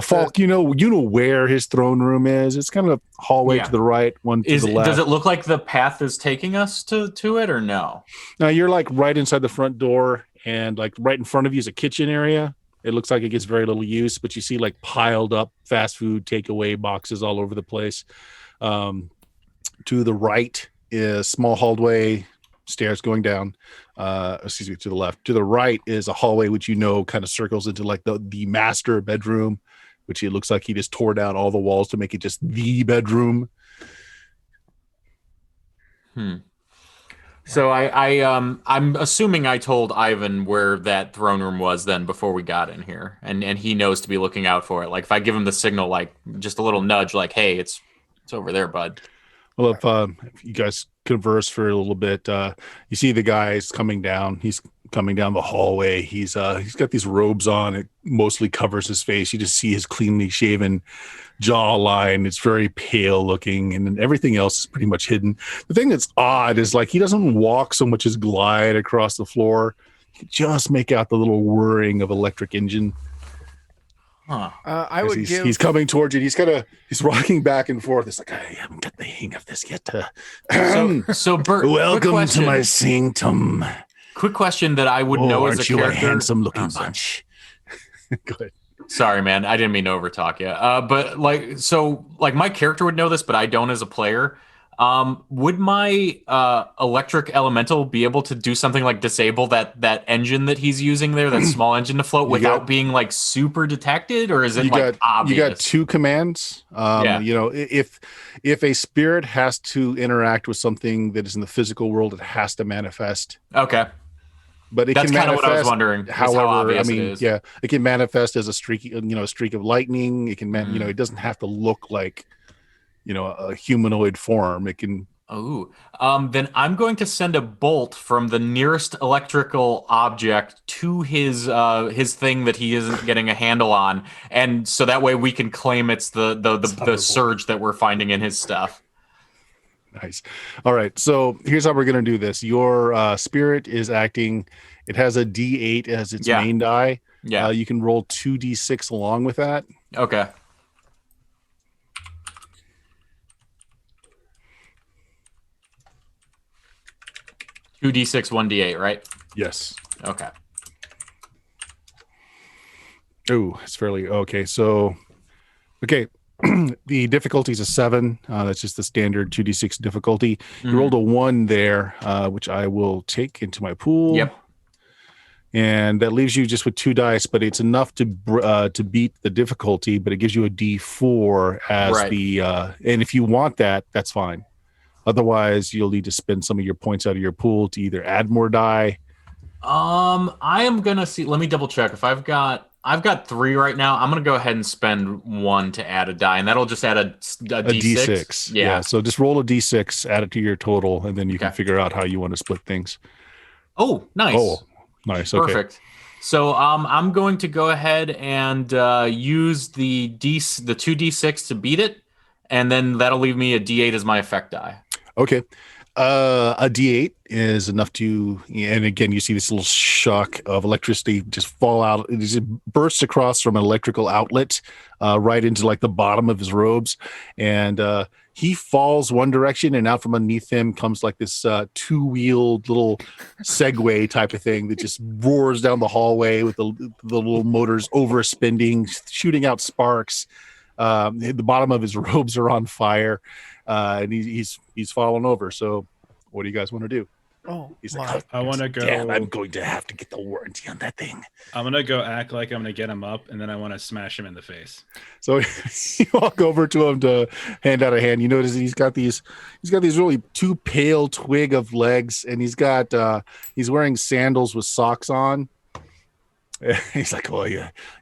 Falk, you know where his throne room is. It's kind of a hallway to the right, one to the left. Does it look like the path is taking us to it, or no? Now you're like right inside the front door, and like right in front of you is a kitchen area. It looks like it gets very little use, but you see like piled up fast food takeaway boxes all over the place. To the right is small hallway, stairs going down. To the left. To the right is a hallway, which kind of circles into like the master bedroom, which it looks like he just tore down all the walls to make it just the bedroom. So I'm assuming I told Ivan where that throne room was then before we got in here, and he knows to be looking out for it. Like if I give him the signal, like just a little nudge, like, hey, it's over there, bud. Well, if you guys converse for a little bit, you see the guy's coming down. He's coming down the hallway. He's got these robes on. It mostly covers his face. You just see his cleanly shaven jawline. It's very pale looking, and then everything else is pretty much hidden. The thing that's odd is like he doesn't walk so much as glide across the floor. You can just make out the little whirring of electric engine. Huh. He's coming towards you. He's rocking back and forth. It's like, I haven't got the hang of this yet. So Bert, welcome to my sanctum. Quick question that I would know as a character. Aren't you a handsome looking bunch? Go ahead. Sorry, man. I didn't mean to overtalk you. But like my character would know this, but I don't as a player. Would my electric elemental be able to do something like disable that engine that he's using there, that small engine to float, without being like super detected, or is it obvious? You got two commands. If a spirit has to interact with something that is in the physical world, it has to manifest. Okay. But that's kind of what I was wondering. However, it can manifest as a streak of lightning. It can, it doesn't have to look like, a humanoid form. It can. Then I'm going to send a bolt from the nearest electrical object to his thing that he isn't getting a handle on, and so that way we can claim it's the surge that we're finding in his stuff. Nice. All right. So here's how we're going to do this. Your spirit is acting. It has a D8 as its main die. Yeah. You can roll 2d6 along with that. Okay. Two D6, 1D8, right? Yes. Okay. Oh, it's fairly okay. So, the difficulty is a 7. That's just the standard 2d6 difficulty. You rolled a 1 there, which I will take into my pool. Yep. And that leaves you just with 2 dice, but it's enough to beat the difficulty. But it gives you a D4 as the. And if you want that, that's fine. Otherwise, you'll need to spend some of your points out of your pool to either add more die. I am gonna see. Let me double check. If I've got 3 right now, I'm gonna go ahead and spend 1 to add a die, and that'll just add a D6. Yeah. So just roll a D6, add it to your total, and then you can figure out how you want to split things. Oh, nice. Oh, nice. Okay. Perfect. So I'm going to go ahead and use the 2d6 to beat it, and then that'll leave me a D8 as my effect die. Okay. A D8 is enough to, and again, you see this little shock of electricity just fall out. It just bursts across from an electrical outlet right into like the bottom of his robes. And he falls one direction, and out from underneath him comes like this 2-wheeled little Segway type of thing that just roars down the hallway with the little motors overspinning, shooting out sparks. The bottom of his robes are on fire. And he's fallen over. So what do you guys want to do? Oh, He's my. like, I want to go. damn, I'm going to have to get the warranty on that thing. I'm gonna go act like I'm gonna get him up, and then I want to smash him in the face. So you walk over to him to hand out a hand. You notice he's got these really two pale twig of legs, and he's wearing sandals with socks on. He's like, "Oh,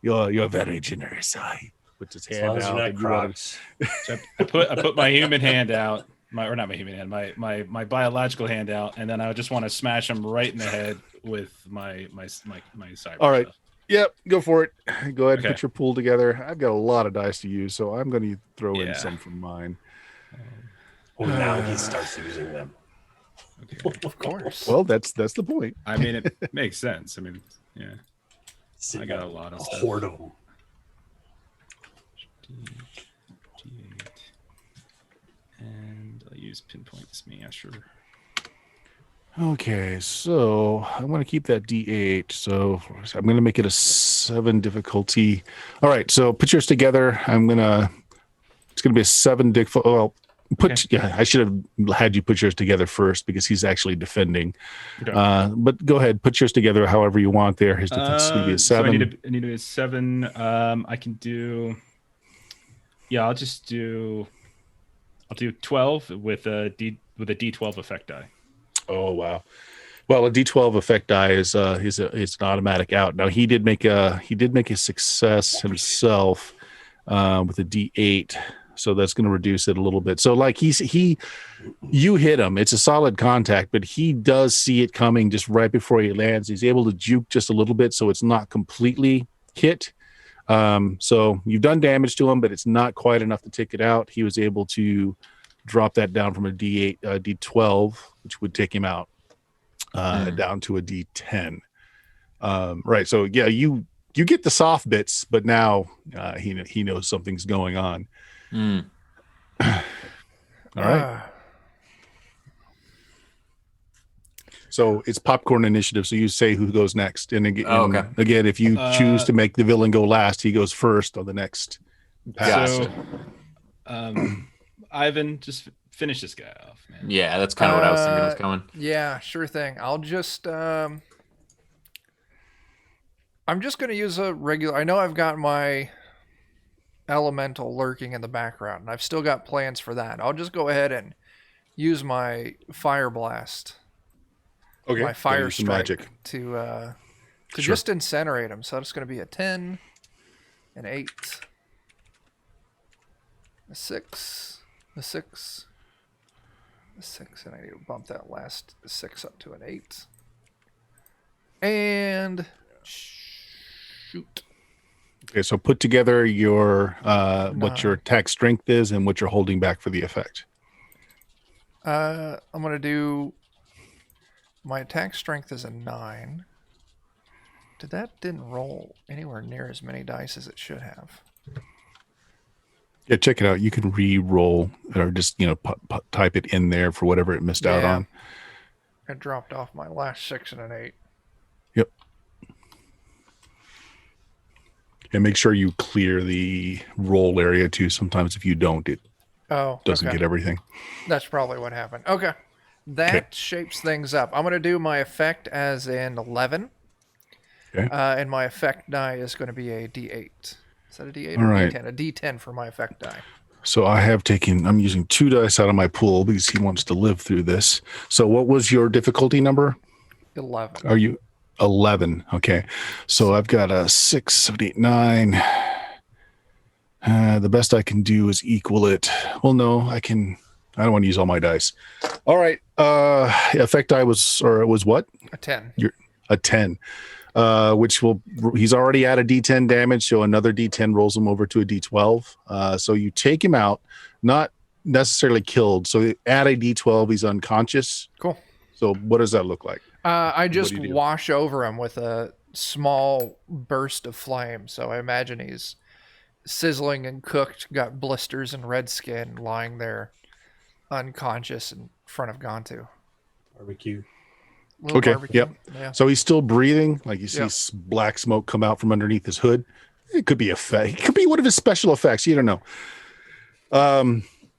you're very generous." He puts his As hand long as out. you're not and you want Crocs. So I put my human hand out, not my human hand, my biological hand out, and then I just want to smash him right in the head with my cyber. All right. stuff. Yep, go for it. Go ahead and Okay. put your pool together. I've got a lot of dice to use, so I'm going to throw in Yeah. some from mine. Oh, now he starts using them. Okay. Of course. Well, that's the point. I mean, it makes sense. I mean, yeah. I got a lot of stuff. horde of them. D8. And I'll use pinpoints. Yeah, sure. Okay, so I'm going to keep that D8. So I'm going to make it a 7 difficulty. All right, so put yours together. It's going to be a 7 difficulty. Well, I should have had you put yours together first because he's actually defending. Okay. But go ahead, put yours together however you want there. His defense is going to be a 7. So I need to do a 7. I can do. Yeah, I'll do 12 with a D12 effect die. Oh wow! Well, a D12 effect die is an automatic out. Now he did make a success himself with a D8, so that's going to reduce it a little bit. So like you hit him. It's a solid contact, but he does see it coming just right before he lands. He's able to juke just a little bit, so it's not completely hit. So you've done damage to him, but it's not quite enough to take it out. He was able to drop that down from a D8, D12, which would take him out down to a D10. Right. So yeah, you get the soft bits, but now he knows something's going on. Mm. All right. So it's popcorn initiative. So you say who goes next, and again, again, if you choose to make the villain go last, he goes first on the next pass. So, Ivan, just finish this guy off, man. Yeah, that's kind of what I was thinking was coming. Yeah, sure thing. I'll just I'm just going to use a regular. I know I've got my elemental lurking in the background, and I've still got plans for that. I'll just go ahead and use my fire blast. Okay. My fire use some strike magic. to Sure. just incinerate him. So it's going to be a 10, an 8, a 6, a 6, a 6, and I need to bump that last 6 up to an 8. And shoot. Okay, so put together your what your attack strength is and what you're holding back for the effect. I'm going to do my attack strength is a 9. Didn't roll anywhere near as many dice as it should have. Yeah, check it out. You can re-roll or just type it in there for whatever it missed out on. It dropped off my last 6 and an 8. Yep. And make sure you clear the roll area too. Sometimes if you don't, it doesn't get everything. That's probably what happened. Okay. That shapes things up. I'm going to do my effect as an 11. Okay. And my effect die is going to be a D8. Is that a D8 or All right. D10? A D10 for my effect die. So I'm using 2 dice out of my pool because he wants to live through this. So what was your difficulty number? 11. Are you 11? Okay. So I've got a 6, 7, 8, 9. The best I can do is equal it. Well, no, I don't want to use all my dice. All right. Effect die was what? A 10. A 10. He's already at a D10 damage, so another D10 rolls him over to a D12. So you take him out, not necessarily killed. So at a D12, he's unconscious. Cool. So what does that look like? I just do you do? wash over him with a small burst of flame. So I imagine he's sizzling and cooked, got blisters and red skin, lying there unconscious in front of Gantu. Barbecue. Little Okay, barbecue. yep. Yeah. So he's still breathing, like you see black smoke come out from underneath his hood. It could be it could be one of his special effects. You don't know.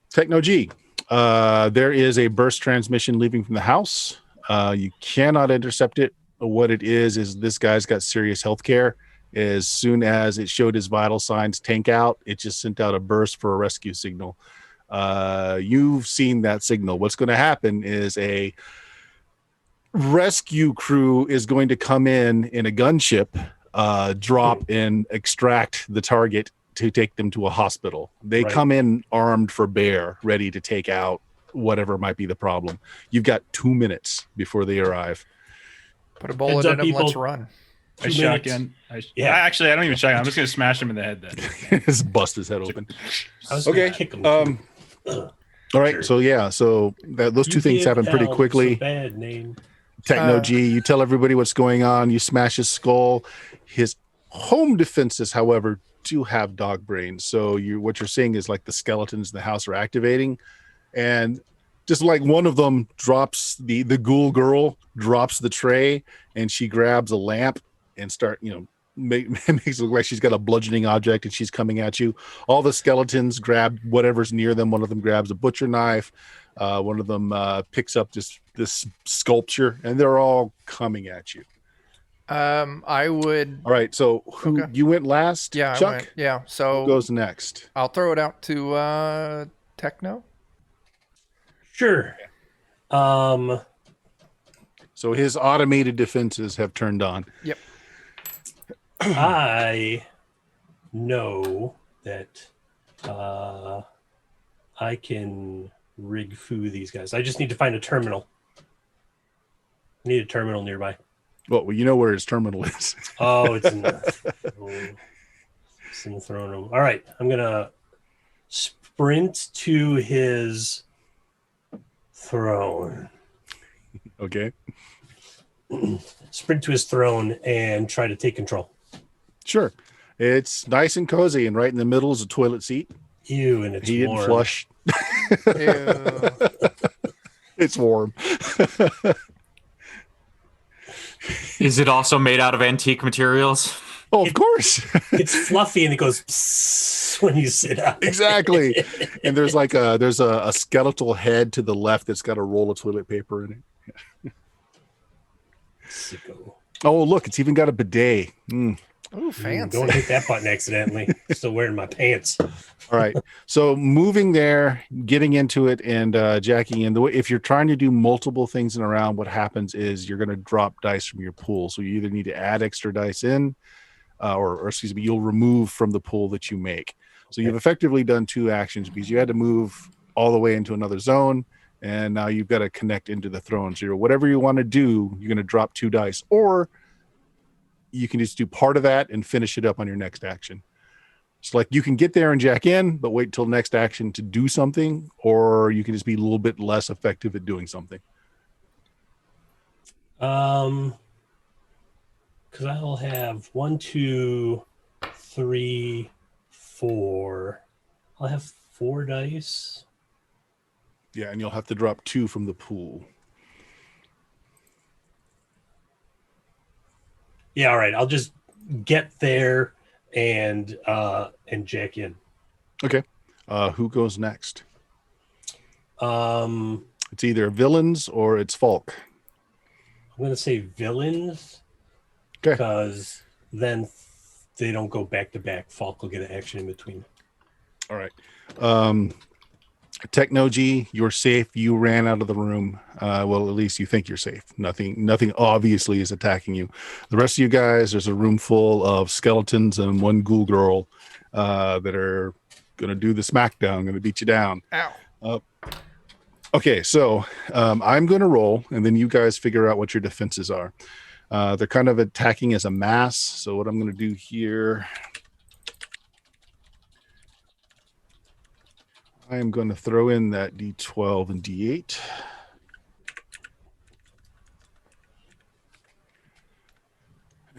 Techno G. There is a burst transmission leaving from the house. You cannot intercept it. What it is this guy's got serious health care. As soon as it showed his vital signs tank out, it just sent out a burst for a rescue signal. You've seen that signal. What's going to happen is a rescue crew is going to come in a gunship, drop and extract the target to take them to a hospital. They come in armed for bear, ready to take out whatever might be the problem. You've got 2 minutes before they arrive. Put a bullet in him. Let's run. I shotgun. Actually, I don't even shotgun. I'm just gonna smash him in the head then. Just bust his head open. Okay. Kick him all right. Sure. So those two things happen pretty quickly. Bad name. Techno G, you tell everybody what's going on. You smash his skull. His home defenses, however, do have dog brains. So what you're seeing is like the skeletons in the house are activating, and just like one of them drops the ghoul girl drops the tray, and she grabs a lamp and makes it look like she's got a bludgeoning object and she's coming at you. All the skeletons grab whatever's near them. One of them grabs a butcher knife. One of them picks up this sculpture, and they're all coming at you. I would. All right. So you went last? Yeah, Chuck? I went. Yeah. So who goes next? I'll throw it out to Techno. Sure. So his automated defenses have turned on. Yep. I know that I can rig foo these guys. I just need to find a terminal. I need a terminal nearby. Well, you know where his terminal is. Oh, it's in the throne room. All right, I'm gonna sprint to his throne. Okay. Sprint to his throne and try to take control. Sure. It's nice and cozy, and right in the middle is a toilet seat. Ew, and it's he warm. Didn't flush. It's warm. Is it also made out of antique materials? Oh, of course. It's fluffy and it goes psst when you sit up. Exactly. And there's like a skeletal head to the left that's got a roll of toilet paper in it. Sicko. Oh, look, it's even got a bidet. Oh, fancy. Don't hit that button accidentally. Still wearing my pants. All right. So moving there, getting into it, and jacking in. If you're trying to do multiple things in a round, what happens is you're going to drop dice from your pool. So you either need to add extra dice in, or excuse me, you'll remove from the pool that you make. So you've effectively done two actions because you had to move all the way into another zone, and now you've got to connect into the throne. So whatever you want to do, you're going to drop two dice, or you can just do part of that and finish it up on your next action. It's like you can get there and jack in, but wait till next action to do something, or you can just be a little bit less effective at doing something. Because I'll have 1, 2, 3, 4. I'll have 4 dice. Yeah, and you'll have to drop 2 from the pool. Yeah, all right. I'll just get there and jack in. Okay. Who goes next? I'm It's either villains or it's Falk. gonna say villains. Okay. Because then they don't go back to back. Falk will get an action in between. All right. Techno-G, you're safe. You ran out of the room. Well, at least you think you're safe. Nothing obviously is attacking you. The rest of you guys, there's a room full of skeletons and one ghoul girl that are going to do the smackdown, going to beat you down. Ow. Okay, so I'm going to roll, and then you guys figure out what your defenses are. They're kind of attacking as a mass. So what I'm going to do here, I am going to throw in that D12 and D8.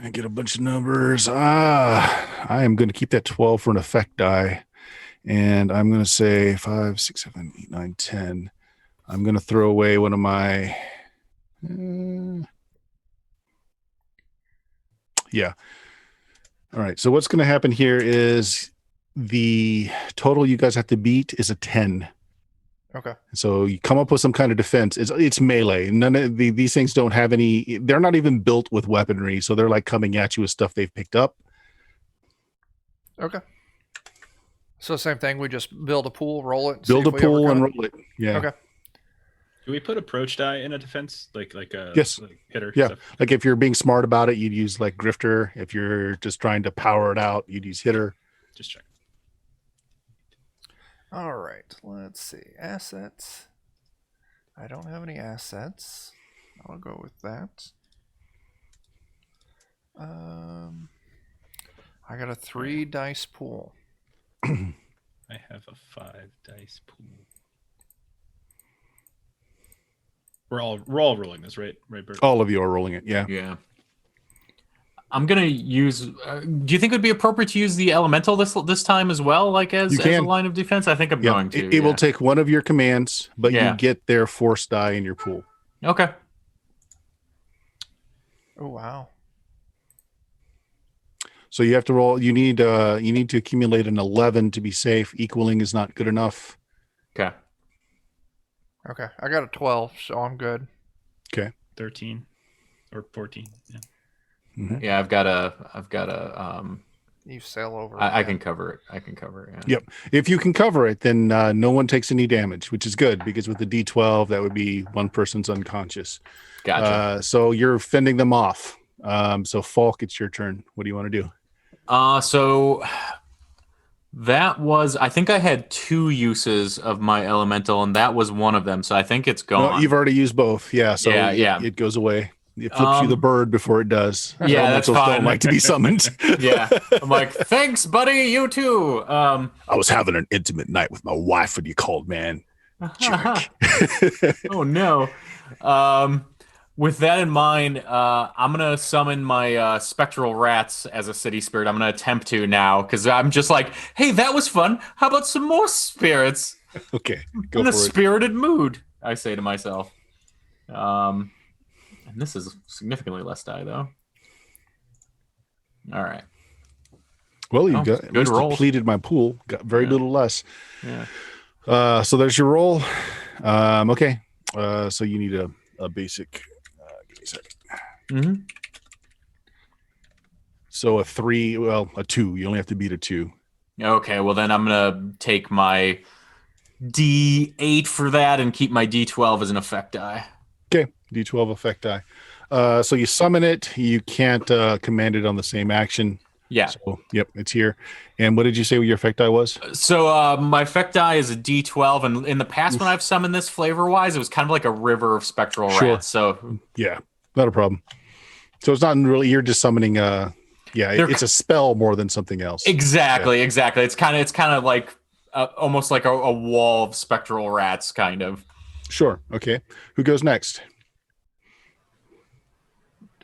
And get a bunch of numbers. I am going to keep that 12 for an effect die. And I'm going to say 5, 6, 7, 8, 9, 10. I'm going to throw away one of my... yeah. All right. So what's going to happen here is the total you guys have to beat is a 10. Okay. So you come up with some kind of defense. It's melee. None of these things don't have any. They're not even built with weaponry, so they're like coming at you with stuff they've picked up. Okay. So same thing. We just build a pool, roll it, Build see a if we pool and overcome roll it. Yeah. Okay. Do we put approach die in a defense, like a Yes. like hitter? Yeah. Stuff? Like if you're being smart about it, you'd use like grifter. If you're just trying to power it out, you'd use hitter. Just check. All right. Let's see. Assets. I don't have any assets. I'll go with that. I got a 3 dice pool. I have a 5 dice pool. We're all rolling this, right? Right, Bert? All of you are rolling it. Yeah. Yeah. I'm gonna use. Do you think it would be appropriate to use the elemental this time as well, like as a line of defense? I think I'm Yeah. going to. It will take one of your commands, but Yeah. you get their force die in your pool. Okay. Oh wow. So you have to roll. You need to accumulate an 11 to be safe. Equaling is not good enough. Okay. Okay. I got a 12, so I'm good. Okay. 13 or 14. Yeah. Mm-hmm. Yeah, I've got a. You sail over. I can cover it. I can cover it. Yeah. Yep. If you can cover it, then no one takes any damage, which is good because with the D12, that would be one person's unconscious. Gotcha. So you're fending them off. So Falk, it's your turn. What do you want to do? So that was. I think I had 2 uses of my elemental, and that was one of them. So I think it's gone. Well, you've already used both. Yeah. So Yeah. it goes away. It flips you the bird before it does. Yeah, that's Elementals fine. don't like to be summoned. Yeah. I'm like, thanks, buddy. You too. I was having an intimate night with my wife when you called, man. Jerk. Oh no. With that in mind, I'm gonna summon my spectral rats as a city spirit. I'm gonna attempt to now because I'm just like, hey, that was fun. How about some more spirits? Okay. I'm Go in a for it. spirited mood, I say to myself. And this is significantly less die though. All right. Well, you've got good at least rolls. depleted my pool. Got very little less. Yeah. So there's your roll. Okay. So you need a basic. Give me a second. Mm-hmm. So a 3, well, a 2. You only have to beat a 2. Okay. Well, then I'm gonna take my D8 for that and keep my D12 as an effect die. Okay. D12 effect die. So you summon it. You can't command it on the same action. Yeah. So, yep, it's here. And what did you say your effect die was? So my effect die is a D12, and in the past when I've summoned this flavor-wise, it was kind of like a river of spectral Sure. rats. So Yeah, not a problem. So it's not really, you're just summoning it's a spell more than something else. exactly. It's kind of like almost like a wall of spectral rats, kind of. Sure. Okay. Who goes next?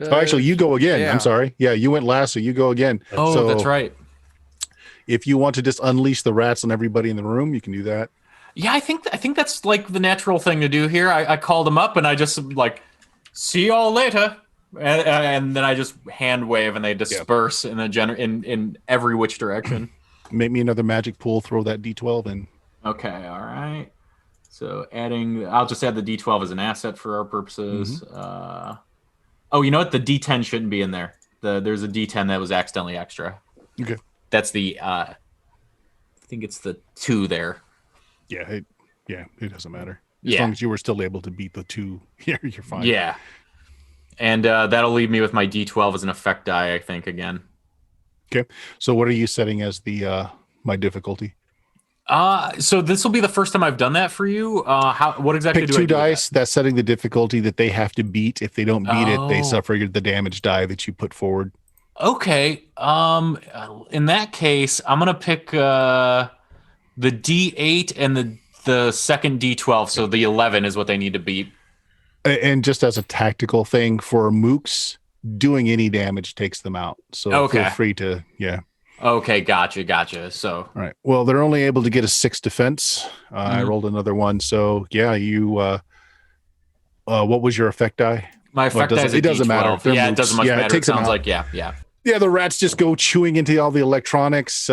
Oh, actually, you go again. yeah. I'm sorry. Yeah, you went last, so you go again. Oh, So that's right. If you want to just unleash the rats on everybody in the room, you can do that. Yeah, I think that's like the natural thing to do here. I called them up and I just like, see y'all later, and then I just hand wave and they disperse in in every which direction. Make me another magic pool. Throw that D12 in. Okay, all right. So I'll just add the D12 as an asset for our purposes. Oh, you know what? The D10 shouldn't be in there. There's a D10 that was accidentally extra. Okay. That's the I think it's the 2 there. Yeah. It doesn't matter. As Yeah. long as you were still able to beat the 2, you're fine. Yeah. And that'll leave me with my D12 as an effect die, I think, again. Okay. So what are you setting as the my difficulty? So this will be the first time I've done that for you. What exactly Pick do I 2 do with dice. That's setting the difficulty that they have to beat. If they don't beat it, they Oh. suffer the damage die that you put forward. that? Okay. In that case, I'm gonna pick the D8 and the second D12. So the 11 is what they need to beat. And just as a tactical thing for mooks, doing any damage takes them out. So feel free to, Okay, gotcha. So All right. Well, they're only able to get a 6 defense. I rolled another one. So you, what was your effect die? my effect die is a it doesn't matter. D12. They're Yeah, it mooks. doesn't much Yeah, it matter. It takes them sounds out. like yeah. Yeah, the rats just go chewing into all the electronics.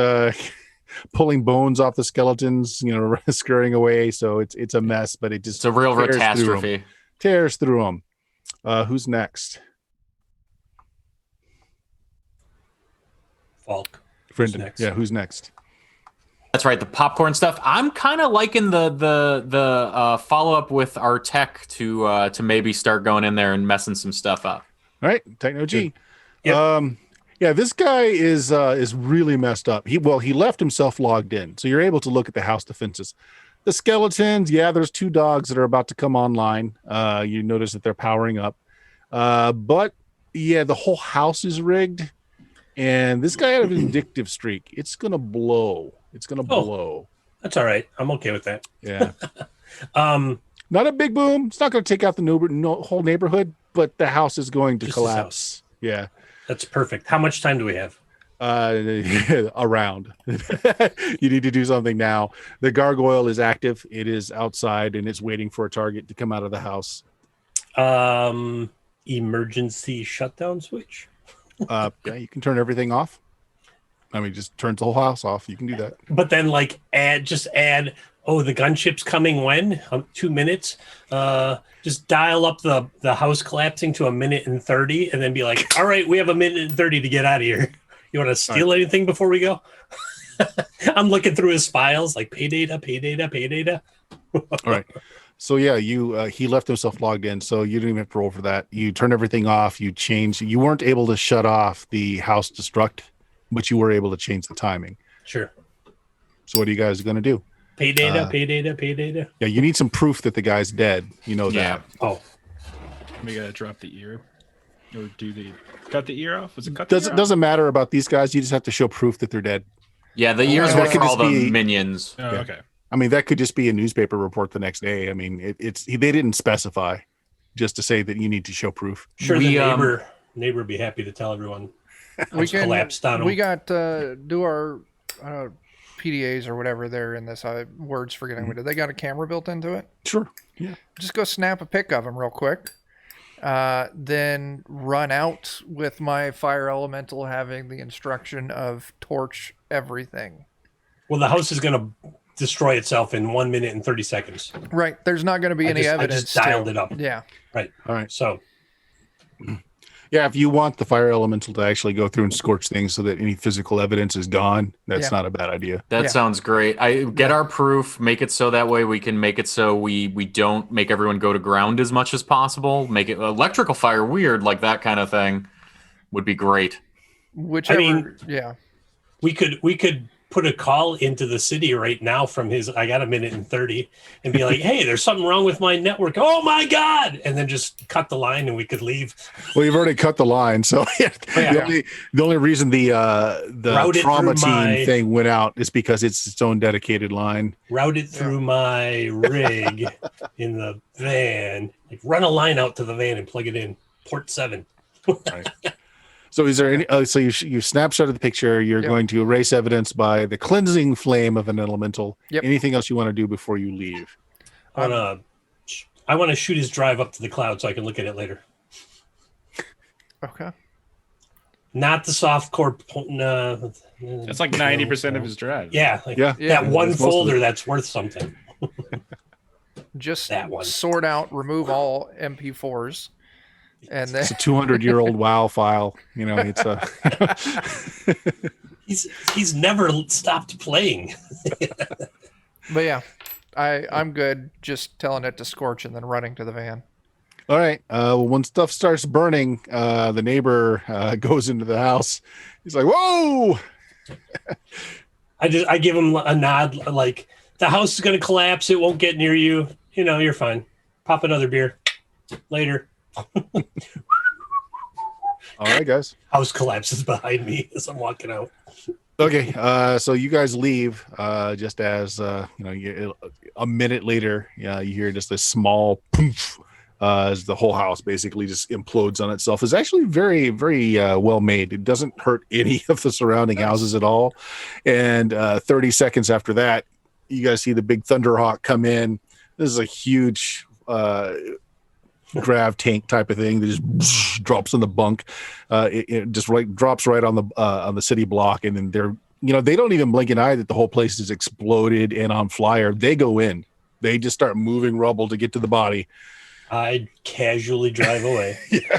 pulling bones off the skeletons, scurrying away. So it's a mess, but it just It's a real tears through 'em. catastrophe. Tears through them. Who's next? Falk. Brendan. next? Yeah, who's next? That's right, the popcorn stuff. I'm kind of liking the follow up with our tech to maybe start going in there and messing some stuff up. All right, Techno G. Yep. Yeah, this guy is really messed up. He left himself logged in, so you're able to look at the house defenses. The skeletons, yeah, there's 2 dogs that are about to come online. You notice that they're powering up, but yeah, the whole house is rigged, and this guy had a vindictive streak. It's gonna blow. It's gonna blow. That's all right. I'm okay with that. Yeah. Not a big boom. It's not going to take out the whole neighborhood, but the house is going to Just his collapse. Yeah. That's perfect. How much time do we have? Around. You need to do something now. The gargoyle is active. It is outside and it's waiting for a target to come out of the house. Emergency shutdown switch. Yeah, you can turn everything off. I mean, just turns the whole house off. You can do that. But then, like, add. Oh, the gunship's coming when? 2 minutes. Just dial up the house collapsing to 1:30, and then be like, "All right, we have 1:30 to get out of here. You want to steal anything before we go?" I'm looking through his files, like pay data. All right. So yeah, he left himself logged in, so you didn't even have to roll for that. You turn everything off. You change. You weren't able to shut off the house destruct, but you were able to change the timing. Sure. So what are you guys going to do? Pay data. Yeah, you need some proof that the guy's dead. You know that. Yeah. Oh, We gotta drop the ear, or cut the ear off? Was it cut? Doesn't matter about these guys. You just have to show proof that they're dead. Yeah, the ears that were could for all just the be- minions. Oh, okay. I mean, that could just be a newspaper report the next day. I mean, they didn't specify, just to say that you need to show proof. sure. We, The neighbor would be happy to tell everyone. We can collapsed on him. We got do our PDAs or whatever they're in this words forgetting what they got a camera built into it. Sure. Yeah. Just go snap a pic of them real quick. Then run out with my fire elemental having the instruction of torch everything. Well, the house is going to destroy itself in 1:30. Right. There's not going to be any evidence. I just dialed it up. Yeah. Right. All right. So Yeah, if you want the fire elemental to actually go through and scorch things so that any physical evidence is gone, that's not a bad idea. That Yeah. sounds great. I get our proof, make it so that way we can make it so we don't make everyone go to ground as much as possible. Make it electrical fire weird, like that kind of thing would be great. Whichever. we could put a call into the city right now from his I got 1:30 and be like, "Hey, there's something wrong with my network. Oh my god." And then just cut the line and we could leave. Well, you've already cut the line, so the only reason the Route it trauma through team my- thing went out is because it's its own dedicated line. Route it through my rig in the van. Like run a line out to the van and plug it in. Port 7. Right. So is there any? So you snapshotted the picture. You're going to erase evidence by the cleansing flame of an elemental. Yep. Anything else you want to do before you leave? I want to shoot his drive up to the cloud so I can look at it later. Okay. Not the soft core. That's like 90% of his drive. Yeah. Yeah. That one That's most of folder it. that's worth something. Just That one. sort out, remove all MP4s. And then It's a 200-year-old WoW file. You know, it's a. He's never stopped playing. but yeah, I'm good just telling it to scorch and then running to the van. All right. When stuff starts burning, the neighbor goes into the house. He's like, "Whoa!" I give him a nod, like the house is going to collapse. It won't get near you. You know, you're fine. Pop another beer later. All right, guys. House collapses behind me as I'm walking out. Okay. So you guys leave. Just as a minute later, you hear just this small poof. As the whole house basically just implodes on itself. Is actually very, very well made. It doesn't hurt any of the surrounding houses at all. And 30 seconds after that, you guys see the big Thunderhawk come in. This is a huge grav tank type of thing that just drops in the bunk. It just drops right on the city block, and then they're they don't even blink an eye that the whole place is exploded and on fire. They go in. They just start moving rubble to get to the body. I'd casually drive away. Yeah.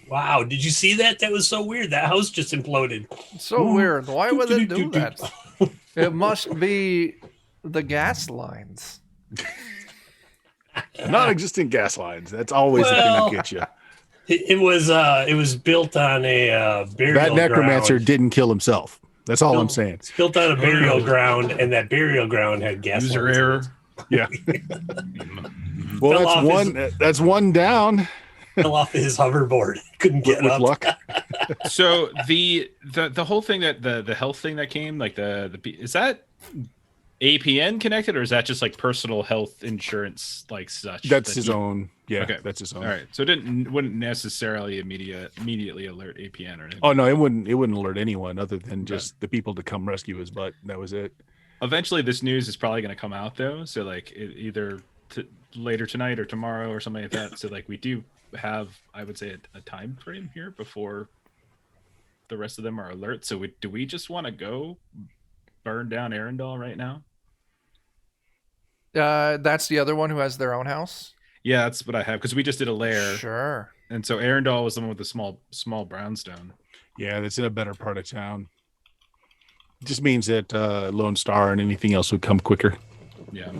Wow, did you see that? That was so weird. That house just imploded. So weird. Why would they do that? It must be the gas lines. Non-existent gas lines. That's always the thing that gets you. It was built on a burial That necromancer ground. didn't kill himself. That's all I'm saying. It's built on a burial ground, and that burial ground had gas User lines. error. Yeah. Well, that's one down. Fell off his hoverboard. Couldn't get with up. luck. So the whole thing that the health thing that came, like the is that APN connected, or is that just like personal health insurance like such? That's his own. Yeah, Okay. that's his own. All right, so it wouldn't necessarily immediately alert APN or anything. Oh no, it wouldn't alert anyone other than just the people to come rescue his butt. That was it. Eventually, this news is probably going to come out though, so like either later tonight or tomorrow or something like that. So like we do have, I would say, a time frame here before the rest of them are alert. So do we just want to go burn down Arendelle right now? That's the other one who has their own house. Yeah, that's what I have, because we just did a lair. Sure. And so Arendelle was the one with the small brownstone. Yeah, that's in a better part of town. It just means that Lone Star and anything else would come quicker. Yeah.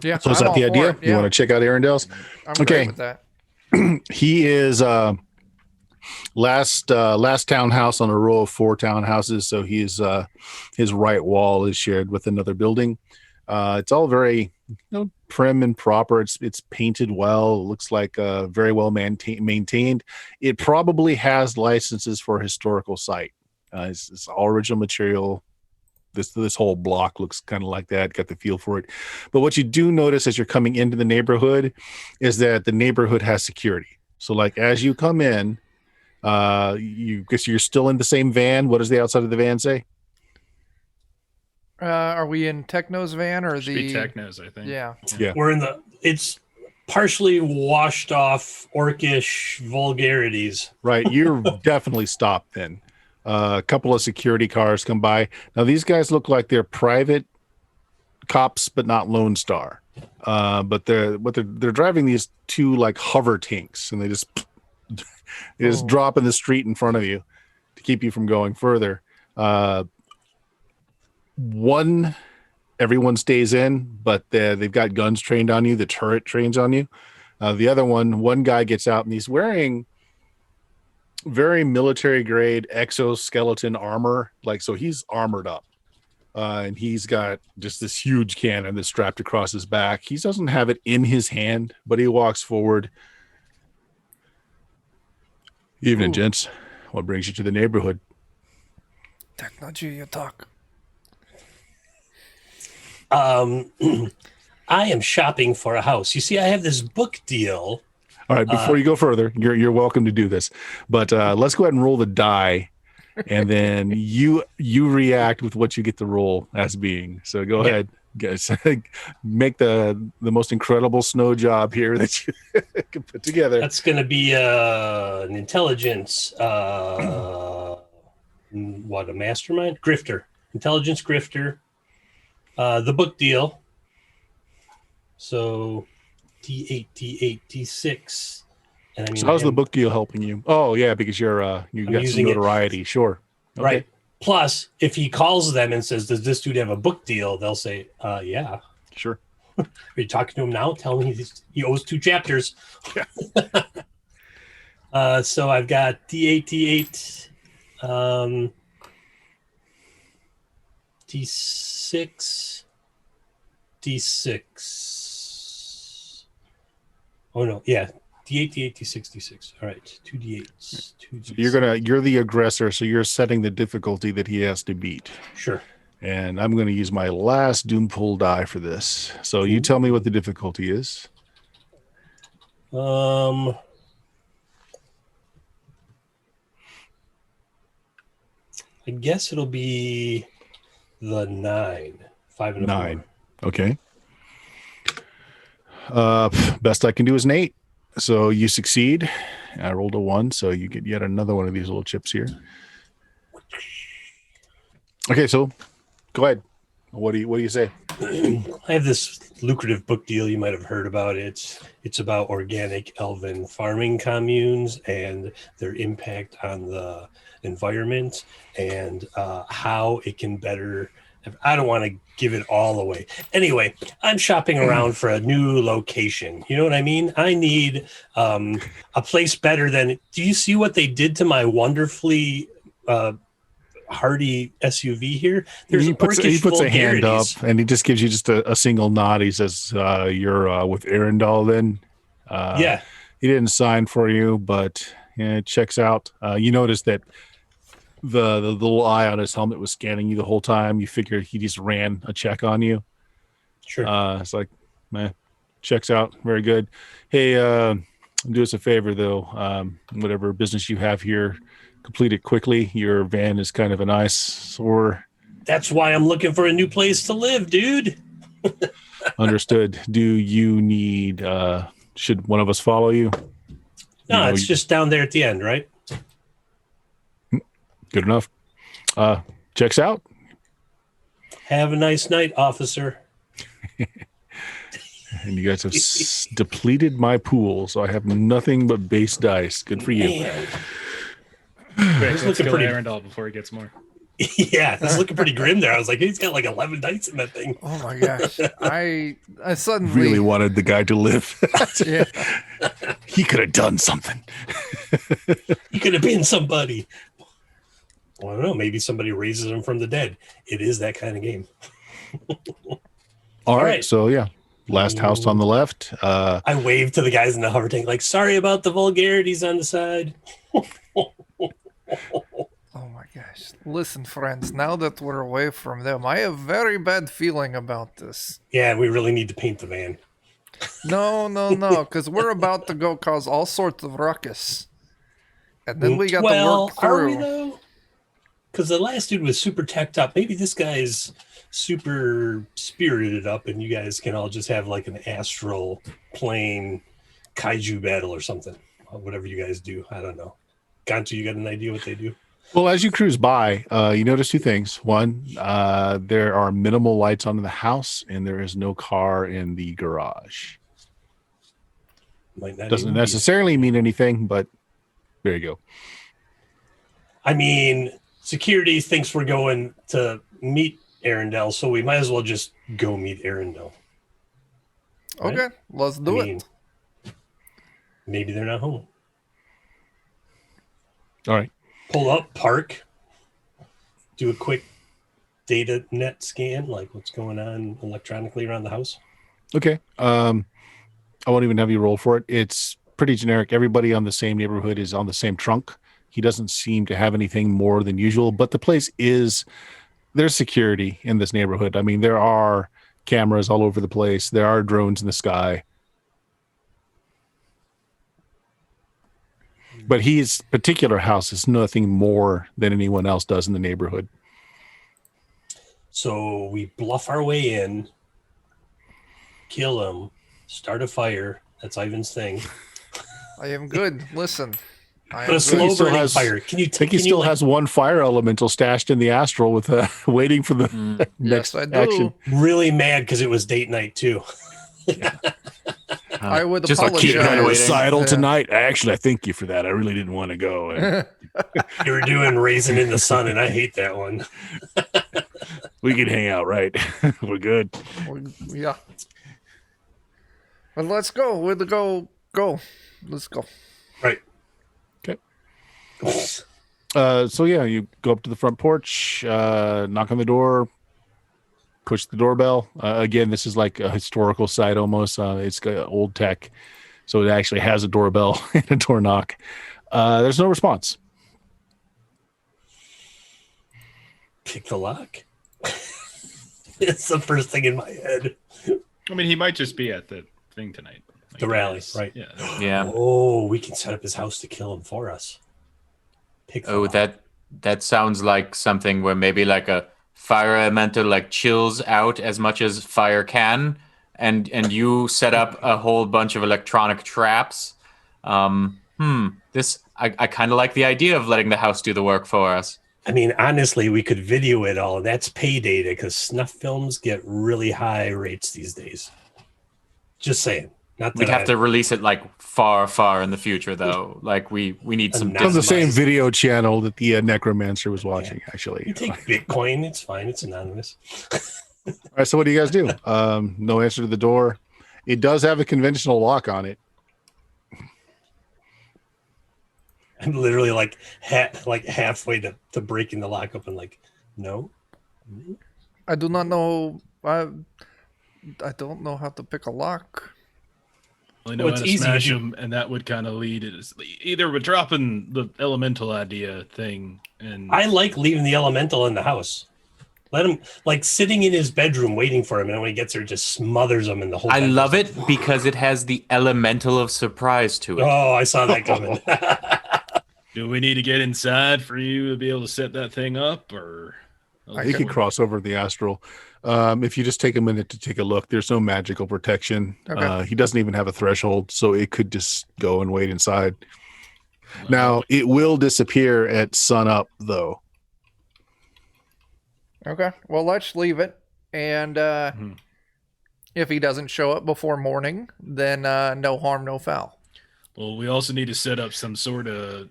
Yeah. So is I'm that all the for idea? it. You want to check out Arendelle's? I'm Okay. great with that. He is last townhouse on a row of 4 townhouses. So he's his right wall is shared with another building. It's all very prim and proper. It's painted well. It looks like very well maintained. It probably has licenses for a historical site. It's all original material. This whole block looks kind of like that. Got the feel for it. But what you do notice as you're coming into the neighborhood is that the neighborhood has security. So like as you come in, you're still in the same van. What does the outside of the van say? Are we in Techno's van or Should be Technos, I think. Yeah. Yeah. We're in it's partially washed off orcish vulgarities. Right. You're definitely stopped then. A couple of security cars come by. Now these guys look like they're private cops, but not Lone Star. But they're driving these 2 like hover tanks, and they just drop in the street in front of you to keep you from going further. Everyone stays in, but they've got guns trained on you. The turret trains on you. The other one guy gets out and he's wearing very military grade exoskeleton armor. So he's armored up. And he's got just this huge cannon that's strapped across his back. He doesn't have it in his hand, but he walks forward. Evening, gents. What brings you to the neighborhood? Technology, you talk. I am shopping for a house. You see, I have this book deal. All right, before you go further, you're welcome to do this. But let's go ahead and roll the die, and then you react with what you get to roll as being. So go ahead, guys. Make the most incredible snow job here that you can put together. That's going to be an intelligence. A mastermind? Grifter. Intelligence grifter. The book deal. So D8, D8, D6. And I mean, So how's the book deal helping you? Oh yeah, because you got some using it. notoriety. Sure. Okay. Right. Plus, if he calls them and says, "Does this dude have a book deal?" They'll say, "Yeah." Sure. Are you talking to him now? Tell him he owes 2 chapters. Yeah. So I've got D8, D8, D6, D6. Oh no, yeah, D8, D8, D6, D6. All right, 2 D8s, 2 D6. You're the aggressor, so you're setting the difficulty that he has to beat. Sure. And I'm going to use my last Doom Pool die for this. So you tell me what the difficulty is. I guess it'll be the 9. 5 and a 9. Okay. Best I can do is an 8. So you succeed, I rolled a 1, so you get yet another one of these little chips here. Okay, so go ahead. What do you say? I have this lucrative book deal you might have heard about. It's about organic elven farming communes and their impact on the environment and how it can better. I don't want to give it all away. Anyway, I'm shopping around for a new location. You know what I mean? I need a place better than. Do you see what they did to my wonderfully hardy SUV here? He puts a hand up and he just gives you just a single nod. He says, "You're with Arendelle, then." Yeah, he didn't sign for you, but yeah, it checks out. You notice that the little eye on his helmet was scanning you the whole time. You figure he just ran a check on you. sure. It's like, man, checks out. Very good. Hey, do us a favor though. Whatever business you have here, complete it quickly. Your van is kind of an eyesore. That's why I'm looking for a new place to live, dude. Understood. Do you need? Should one of us follow you? No, it's just down there at the end, right? Good enough. Checks out. Have a nice night, officer. And you guys have depleted my pool, so I have nothing but base dice. Good for you. Man. Great, It's let's looking kill pretty- Arendelle before he gets more. Yeah, it's looking pretty grim there. I was like, he's got like 11 dice in that thing. Oh my gosh. I suddenly Really wanted the guy to live. yeah. He could have done something. He could have been somebody. Well, I don't know. Maybe somebody raises him from the dead. It is that kind of game. All right. right. So yeah, last house on the left. I waved to the guys in the hover tank, like, sorry about the vulgarities on the side. Oh my gosh. Listen, friends, now that we're away from them, I have very bad feeling about this. Yeah, we really need to paint the van. No, because we're about to go cause all sorts of ruckus. And then we got to work are we through. though? Because the last dude was super teched up. Maybe this guy's super spirited up, and you guys can all just have like an astral plane kaiju battle or something. Whatever you guys do, I don't know. Gantu, you got an idea what they do? Well, as you cruise by, you notice two things. One, there are minimal lights on in the house, and there is no car in the garage. Might not Doesn't even be. necessarily mean anything, but there you go. I mean, security thinks we're going to meet Arendelle, so we might as well just go meet Arendelle. Right? Okay, let's do it. Maybe they're not home. All right. Pull up, park, do a quick data net scan, like what's going on electronically around the house. Okay. I won't even have you roll for it. It's pretty generic. Everybody on the same neighborhood is on the same trunk. He doesn't seem to have anything more than usual, but the place there's security in this neighborhood. I mean, there are cameras all over the place. There are drones in the sky. But his particular house is nothing more than anyone else does in the neighborhood. So we bluff our way in, kill him, start a fire. That's Ivan's thing. I am good. Listen. I But am a slow He still burning has- fire. Can you I think he still has one fire elemental stashed in the astral with waiting for the next Yes, I do. action. really mad because it was date night too. I would Just like keep apologize. kind of waiting. Recital Yeah. tonight. Actually, I thank you for that. I really didn't want to go. And You were doing Raisin in the Sun, and I hate that one. we can hang out, right? We're good. Yeah. But let's go. We'll go. Let's go. Right. So yeah, you go up to the front porch, knock on the door, push the doorbell. Again, this is like a historical site almost. It's got old tech, so it actually has a doorbell and a door knock. There's no response. Pick the lock. It's the first thing in my head. I mean, he might just be at the thing tonight. Like, The rally, yes. right. Yeah. Yeah. Oh, we can set up his house to kill him for us. Pick the Oh, lock. that sounds like something where maybe like a fire elemental like chills out as much as fire can, and you set up a whole bunch of electronic traps. This I kind of like the idea of letting the house do the work for us. I mean, honestly, we could video it all. That's pay data because snuff films get really high rates these days. Just saying. Not that We'd have to release it like far, far in the future, though. Like we need some. It's on the same Anonymized. video channel that the necromancer was watching, actually. You take Bitcoin, it's fine. It's anonymous. All right, so what do you guys do? No answer to the door. It does have a conventional lock on it. I'm literally like halfway to breaking the lock open. Like, no. I do not know. I don't know how to pick a lock. I know Well, how it's to easy smash if you- them, and that would kind of lead it. Either we're dropping the elemental idea thing, and I like leaving the elemental in the house. Let him like sitting in his bedroom waiting for him, and when he gets there, just smothers him in the whole. I bedroom. love it because it has the elemental of surprise to it. Oh, I saw that coming. do we need to get inside for you to be able to set that thing up, or You could cross over the astral. If you just take a minute to take a look, there's no magical protection. Okay. He doesn't even have a threshold, so it could just go and wait inside. Now, it will disappear at sun up, though. Okay. Well, let's leave it. And if he doesn't show up before morning, then no harm, no foul. Well, we also need to set up some sort of,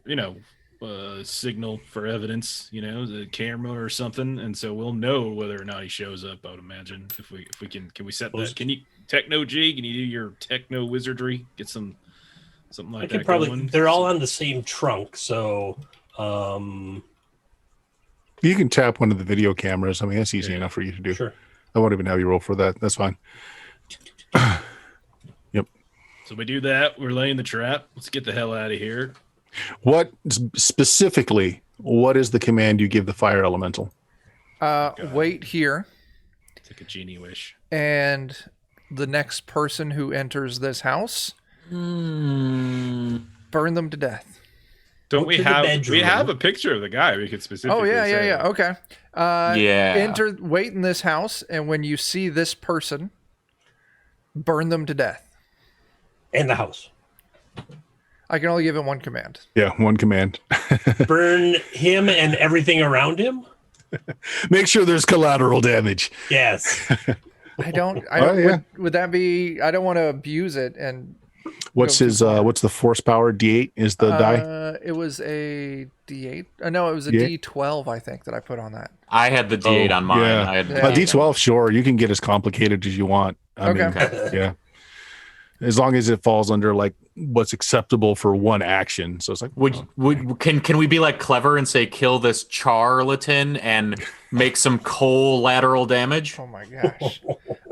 signal for evidence, the camera or something, and so we'll know whether or not he shows up. I would imagine if we can we set that? Can you Techno G? Can you do your techno wizardry? Get something like I that could probably. going? They're all on the same trunk, so. You can tap one of the video cameras. I mean, that's easy enough for you to do. Sure. I won't even have you roll for that. That's fine. Yep. So we do that. We're laying the trap. Let's get the hell out of here. What specifically? What is the command you give the fire elemental? Wait here, It's like a genie wish. and the next person who enters this house, burn them to death. Don't Go we to the have bedroom. we have a picture of the guy? We could specifically. Oh yeah. say. Okay. Yeah. Wait in this house, and when you see this person, burn them to death. And the house. I can only give him one command. Yeah, one command. Burn him and everything around him. Make sure there's collateral damage. Yes. I don't. yeah. Would that be? I don't want to abuse it. And What's Go his? too far. What's the force power? D8 is the die. It was a D8. No, it was a Yeah. D12. I think that I put on that. I had the D8 on mine. yeah. I had Yeah. D12, sure. You can get as complicated as you want. I mean, Okay. yeah. As long as it falls under like what's acceptable for one action. So it's like, Can we be like clever and say kill this charlatan and make some collateral damage? Oh my gosh.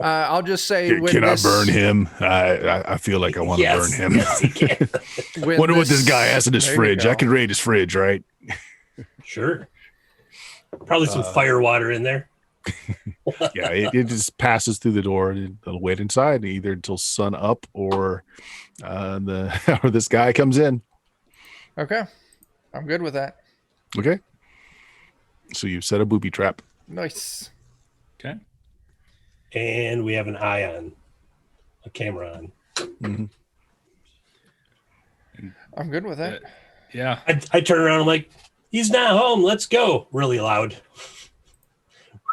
I'll just say can I burn him? I feel like I want to Yes. burn him. Yes, he can. Wonder what this guy has in his There you fridge. I go. can raid his fridge, right? Sure. Probably some fire water in there. Yeah, it just passes through the door and it'll wait inside either until sun up or or this guy comes in. Okay. I'm good with that. Okay. So you've set a booby trap. Nice. Okay. And we have an eye on. A camera on. Mhm. I'm good with that. Yeah. I turn around. I'm like, he's not home. Let's go. Really loud.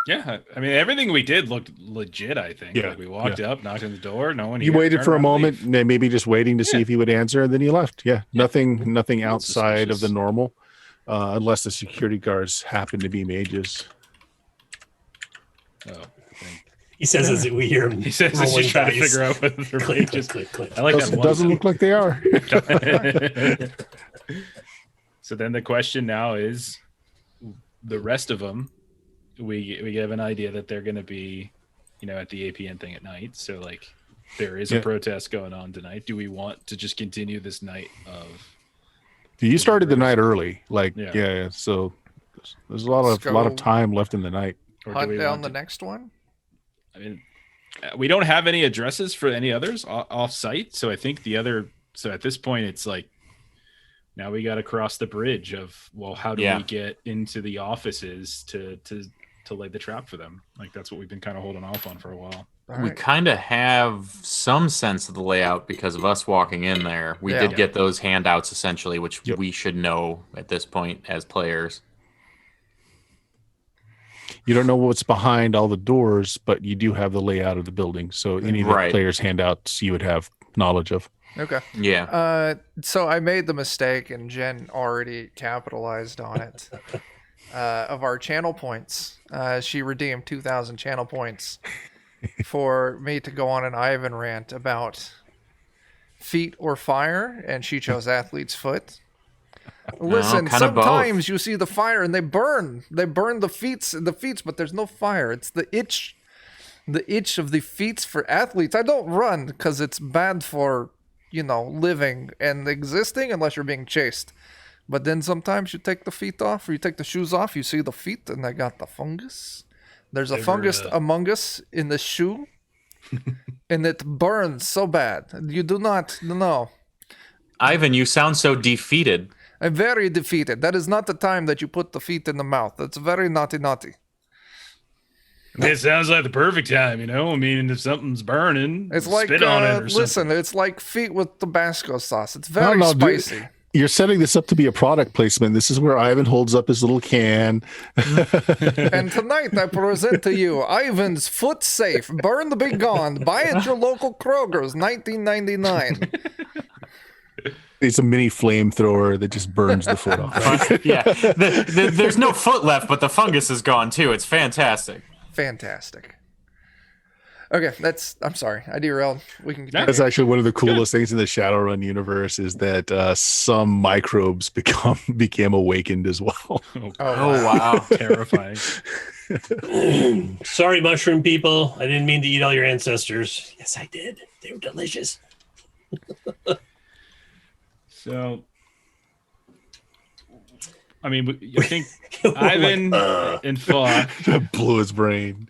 Yeah. I mean, everything we did looked legit, I think. Yeah, Like we walked up, knocked on the door. No one You here, waited turned for a around, moment, leave. and then maybe just waiting to see if he would answer, and then you left. Yeah, nothing outside of the suspicious. normal, unless the security guards happen to be mages. Oh, He says as we hear him. he says rolling he's trying to dice. figure out whether they're Click, mages. click, click, click. I like that Doesn't, one. doesn't look like they are. So then the question now is, the rest of them, we have an idea that they're going to be, at the APN thing at night. So like, there is a Yeah. protest going on tonight. Do we want to just continue this night of? You started the night early, like Yeah. yeah. So there's a lot Let's of go. time left in the night. Or do Hunt we down want the to, next one. I mean, we don't have any addresses for any others off site. So I think so at this point, it's like, now we got to cross the bridge of, well, how do we get into the offices to lay the trap for them? Like, that's what we've been kind of holding off on for a while. All We right. kind of have some sense of the layout because of us walking in there. We Yeah. did get those handouts essentially, which Yep. we should know at this point as players. You don't know what's behind all the doors, but you do have the layout of the building. So any of the Right. players' handouts you would have knowledge of. Okay. Yeah. So I made the mistake, and Jen already capitalized on it. Of our channel points, she redeemed 2,000 channel points for me to go on an Ivan rant about feet or fire, and she chose athlete's foot. Listen, kinda both. sometimes you see the fire and they burn. They burn the feet, but there's no fire. It's the itch of the feet for athletes. I don't run because it's bad for, living and existing unless you're being chased. But then sometimes you take the feet off or you take the shoes off, you see the feet and they got the fungus. There's a fungus among us in the shoe and it burns so bad. You do not know. Ivan, you sound so defeated. I'm very defeated. That is not the time that you put the feet in the mouth. That's very naughty. It sounds like the perfect time, I mean, if something's burning, It's like, spit on it or listen, something. it's like feet with Tabasco sauce. It's I don't very know, dude. spicy. You're setting this up to be a product placement. This is where Ivan holds up his little can. And tonight I present to you Ivan's Foot Safe. Burn the Be Gone. Buy at your local Kroger's, $19.99. It's a mini flamethrower that just burns the foot off. Yeah. There's no foot left, but the fungus is gone too. It's fantastic. Fantastic. Okay, I'm sorry. I derailed. We can continue. That's actually one of the coolest things in the Shadowrun universe is that some microbes became awakened as well. Oh, wow. Terrifying. Sorry, mushroom people. I didn't mean to eat all your ancestors. Yes, I did. They were delicious. So, I mean, I think Ivan and Falk That blew his brain.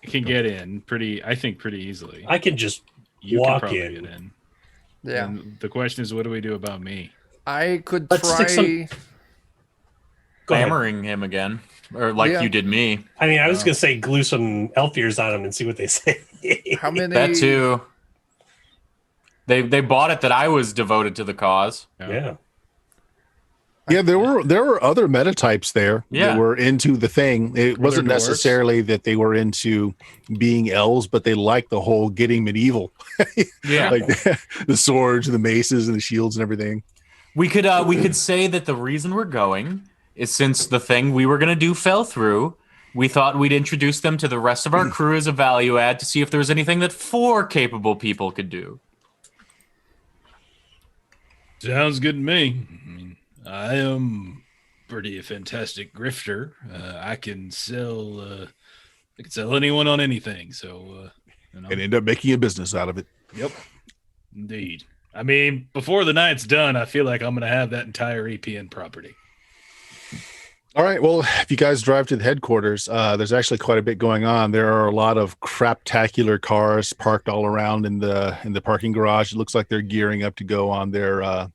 can get in pretty easily. I can just You walk can probably in. get in. Yeah. And the question is, what do we do about me? I could Let's stick try. Go ahead. Hammering him again. Or like Yeah. you did me. I mean, I was going to say glue some elf ears on them and see what they say. How many? That too. They bought it that I was devoted to the cause. Yeah. Yeah, there were other meta types there Yeah. that were into the thing. It wasn't dwarves? necessarily that they were into being elves, but they liked the whole getting medieval. Yeah. Like the swords, the maces, and the shields and everything. We could say that the reason we're going is since the thing we were going to do fell through, we thought we'd introduce them to the rest of our crew as a value add to see if there was anything that 4 capable people could do. Sounds good to me. I mean, I am pretty a fantastic grifter. I can sell anyone on anything. So, And end up making a business out of it. Yep, indeed. I mean, before the night's done, I feel like I'm going to have that entire EPN property. All right. Well, if you guys drive to the headquarters, there's actually quite a bit going on. There are a lot of craptacular cars parked all around in the parking garage. It looks like they're gearing up to go on their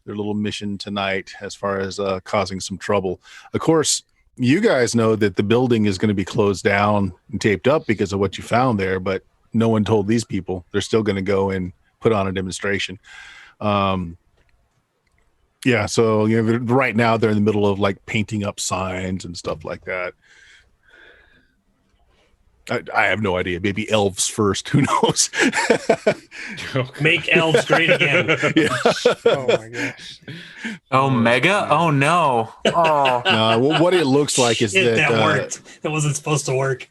little mission tonight as far as causing some trouble. Of course, you guys know that the building is going to be closed down and taped up because of what you found there, but no one told these people. They're still going to go and put on a demonstration. Yeah, so right now they're in the middle of like painting up signs and stuff like that. I have no idea. Maybe elves first. Who knows? Make elves great again. Yeah. Oh my gosh. Oh, Mega? Oh, no. Oh. Well, what it looks like is Shit, that that worked. That wasn't supposed to work.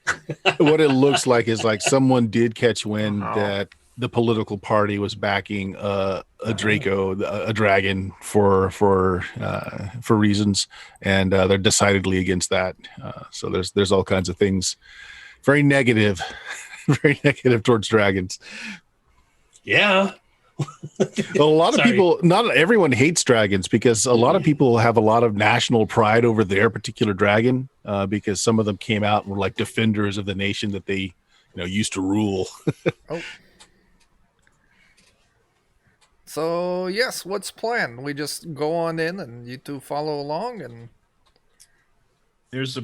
what it looks like is like someone did catch wind Oh. that the political party was backing a dragon for reasons, and they're decidedly against that. So there's all kinds of things, very negative towards dragons. Yeah. A lot of Sorry. people, not everyone hates dragons because a lot of people have a lot of national pride over their particular dragon because some of them came out and were like defenders of the nation that they used to rule. Oh. So yes, what's planned? We just go on in and you two follow along and Just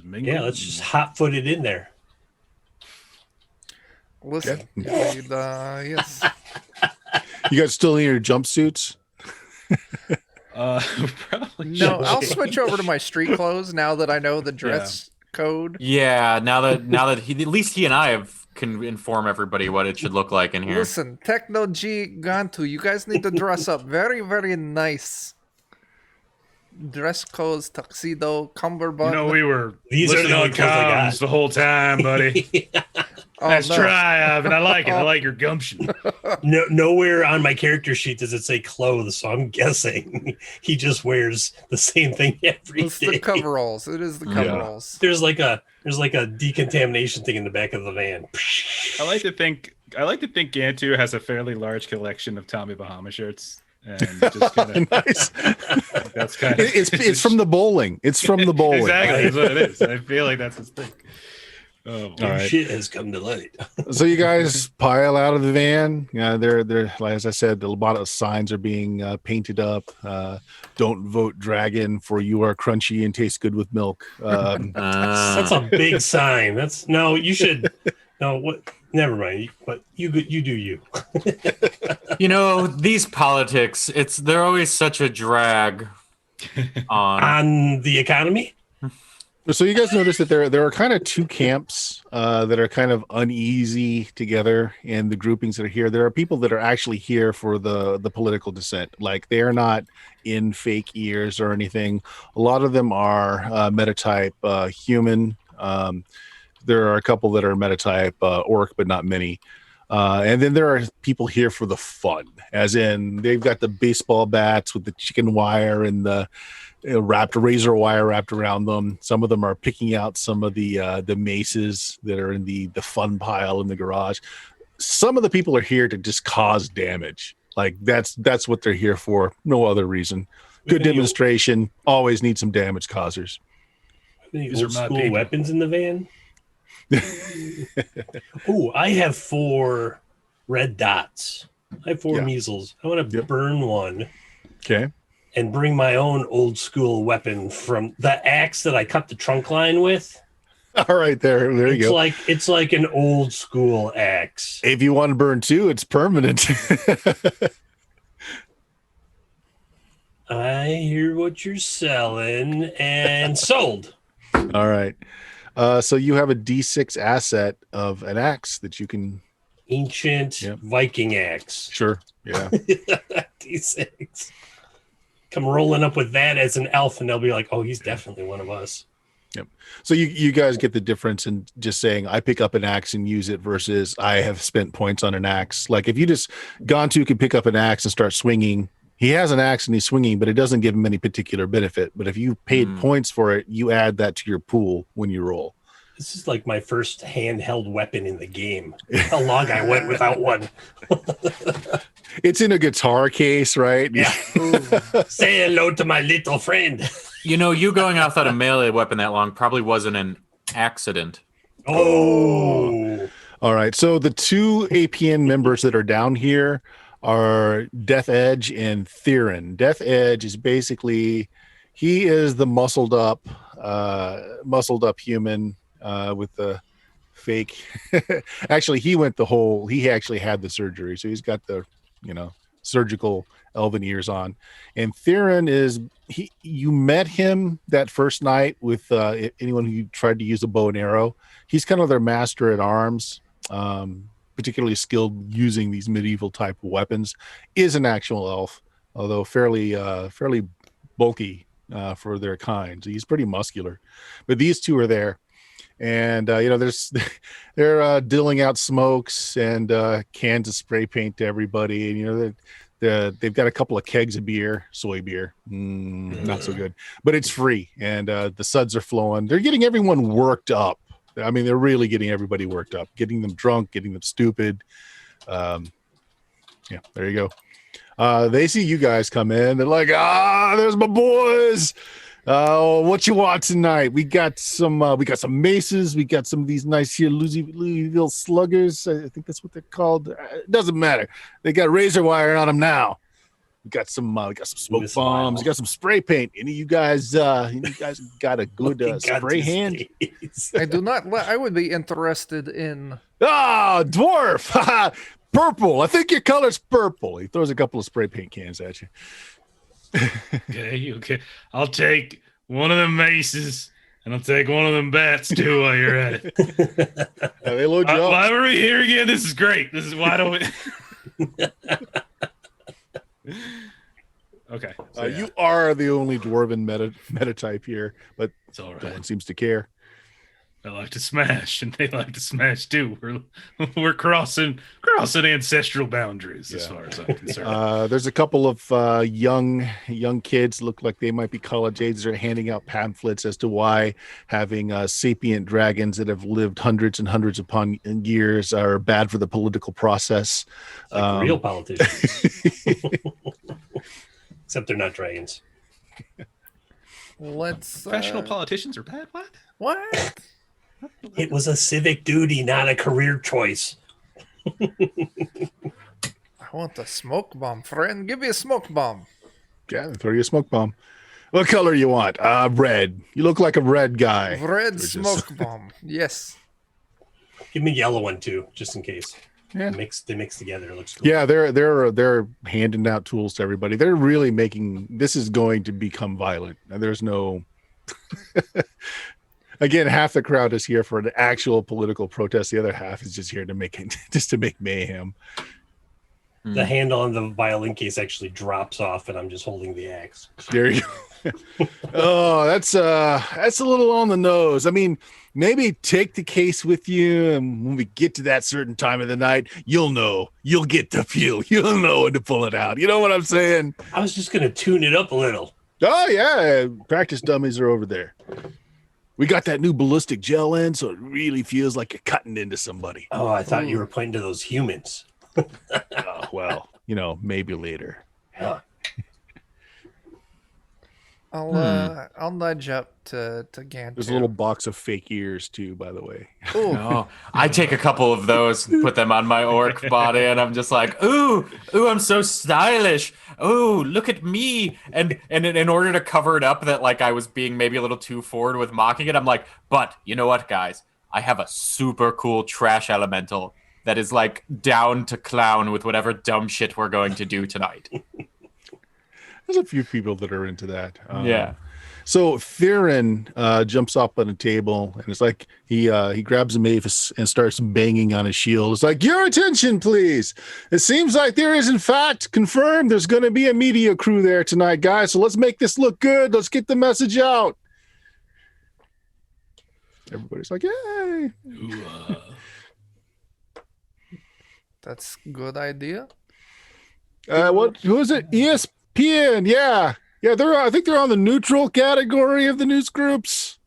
mingle. Yeah, let's just hot foot it in there. Listen, yes. You guys still in your jumpsuits? Probably. No, I'll should. switch over to my street clothes now that I know the dress code. Yeah, now that he, at least he and I can inform everybody what it should look like in here. Listen, Techno G Gantu, you guys need to dress up very, very nice. Dress codes, tuxedo, cummerbund. You know, we were These are listening the on only clothes I got. comms the whole time, buddy. Oh, Nice no. try, Ivan. I like it. I like your gumption. Nowhere on my character sheet does it say clothes, so I'm guessing he just wears the same thing every It's day. the coveralls. It is the coveralls. There's like a decontamination thing in the back of the van. I like to think Gantu has a fairly large collection of Tommy Bahama shirts. And just kind of Nice. that's kind of It's from the bowling. It's from the bowling. Exactly, that's what it is. I feel like that's his thing. Oh, All right. Shit has come to light. So you guys pile out of the van. Yeah, they're like, as I said, a lot of signs are being painted up. Don't vote dragon, for you are crunchy and taste good with milk. That's a big sign. You should. No, what? Never mind. But you do you. You know, these politics, they're always such a drag On the economy. So you guys notice that there are kind of two camps that are kind of uneasy together in the groupings that are here. There are people that are actually here for the political dissent. Like, they're not in fake ears or anything. A lot of them are metatype human. There are a couple that are metatype orc, but not many. And then there are people here for the fun, as in they've got the baseball bats with the chicken wire and the razor wire wrapped around them. Some of them are picking out some of the maces that are in the fun pile in the garage. Some of the people are here to just cause damage. Like, that's what they're here for. No other reason. Good demonstration. Always need some damage causers. Any These are old my school people. weapons in the van? Oh, I have 4 red dots. I have 4 Yeah. measles. I want to Yep. burn one Okay. and bring my own old school weapon from the axe that I cut the trunk line with. All right, there you go. It's like an old school axe. If you want to burn two, it's permanent. I hear what you're selling and sold. All right. So you have a D6 asset of an axe that you can. Ancient Yep. Viking axe. Sure. Yeah. D6. Come rolling up with that as an elf, and they'll be like, "Oh, he's definitely one of us." So you guys get the difference in just saying I pick up an axe and use it versus I have spent points on an axe. Like, if you just Gantu can pick up an axe and start swinging, he has an axe and he's swinging, but it doesn't give him any particular benefit. But if you paid points for it, you add that to your pool when you roll. This is like my first handheld weapon in the game. How long I went without one. It's in a guitar case, right? Yeah. Say hello to my little friend. You know, you going out without a melee weapon that long probably wasn't an accident. Oh. All right. So the two APN members that are down here are Death Edge and Theron. Death Edge is basically, he is the muscled up human with the fake. Actually, he actually had the surgery. So he's got the, surgical elven ears on. And Theron you met him that first night with anyone who tried to use a bow and arrow. He's kind of their master at arms, particularly skilled using these medieval type of weapons. Is an actual elf, although fairly bulky for their kind. So he's pretty muscular. But these two are there. And they're dealing out smokes and cans of spray paint to everybody, and they've got a couple of kegs of beer, soy beer, not so good, but it's free, and the suds are flowing. They're getting everyone worked up. I mean, they're really getting everybody worked up, getting them drunk, getting them stupid. Yeah, there you go. They see you guys come in. They're like, there's my boys. What you want tonight? We got some maces. We got some of these nice here Louisville sluggers. I think that's what they're called. It doesn't matter. They got razor wire on them now. We got some smoke Miss bombs. Lyle. We got some spray paint. Any of you guys got a good Looking at spray his hand? face. I do not. I would be interested in. Ah, dwarf. Purple. I think your color's purple. He throws a couple of spray paint cans at you. Okay. I'll take one of them maces, and I'll take one of them bats too while you're at it. They load you up. Why are we here again? This is great. This is why don't we? Okay. So, yeah, You are the only dwarven meta type here, but it's all no right. one seems to care. I like to smash, and they like to smash too. We're crossing ancestral boundaries as Yeah. far as I'm concerned. There's a couple of young kids, look like they might be college age. They're handing out pamphlets as to why having sapient dragons that have lived hundreds and hundreds upon years are bad for the political process. Like real politicians. Except they're not dragons. Let's. Professional politicians are bad. What? What? It was a civic duty, not a career choice. I want a smoke bomb, friend. Give me a smoke bomb. Yeah, throw you a smoke bomb. What color you want? Red. You look like a red guy. Red Or just- smoke bomb. Yes. Give me a yellow one too, just in case. Yeah. They mix together. It looks cool. Yeah, they're handing out tools to everybody. They're really making this is going to become violent. And there's no again, half the crowd is here for an actual political protest. The other half is just here to make mayhem. The handle on the violin case actually drops off, and I'm just holding the axe. There you go. Oh, that's a little on the nose. I mean, maybe take the case with you, and when we get to that certain time of the night, you'll know. You'll get the feel. You'll know when to pull it out. You know what I'm saying? I was just gonna tune it up a little. Oh yeah, practice dummies are over there. We got that new ballistic gel in, so it really feels like you're cutting into somebody. Oh, I thought you were pointing to those humans. Oh, well, maybe later. Oh, I'll nudge up to Gantu. There's a little box of fake ears too, by the way. Oh, I take a couple of those and put them on my orc body, and I'm just like, ooh, I'm so stylish. Oh, look at me. And in order to cover it up that like I was being maybe a little too forward with mocking it, I'm like, but you know what, guys? I have a super cool trash elemental that is like down to clown with whatever dumb shit we're going to do tonight. There's a few people that are into that. Yeah. So Theron jumps up on a table, and it's like he grabs a mace and starts banging on his shield. It's like, your attention, please. It seems like there is, in fact, confirmed there's going to be a media crew there tonight, guys. So let's make this look good. Let's get the message out. Everybody's like, yay. Ooh, That's a good idea. Who is it? ESPN. Yeah. I think they're on the neutral category of the news groups.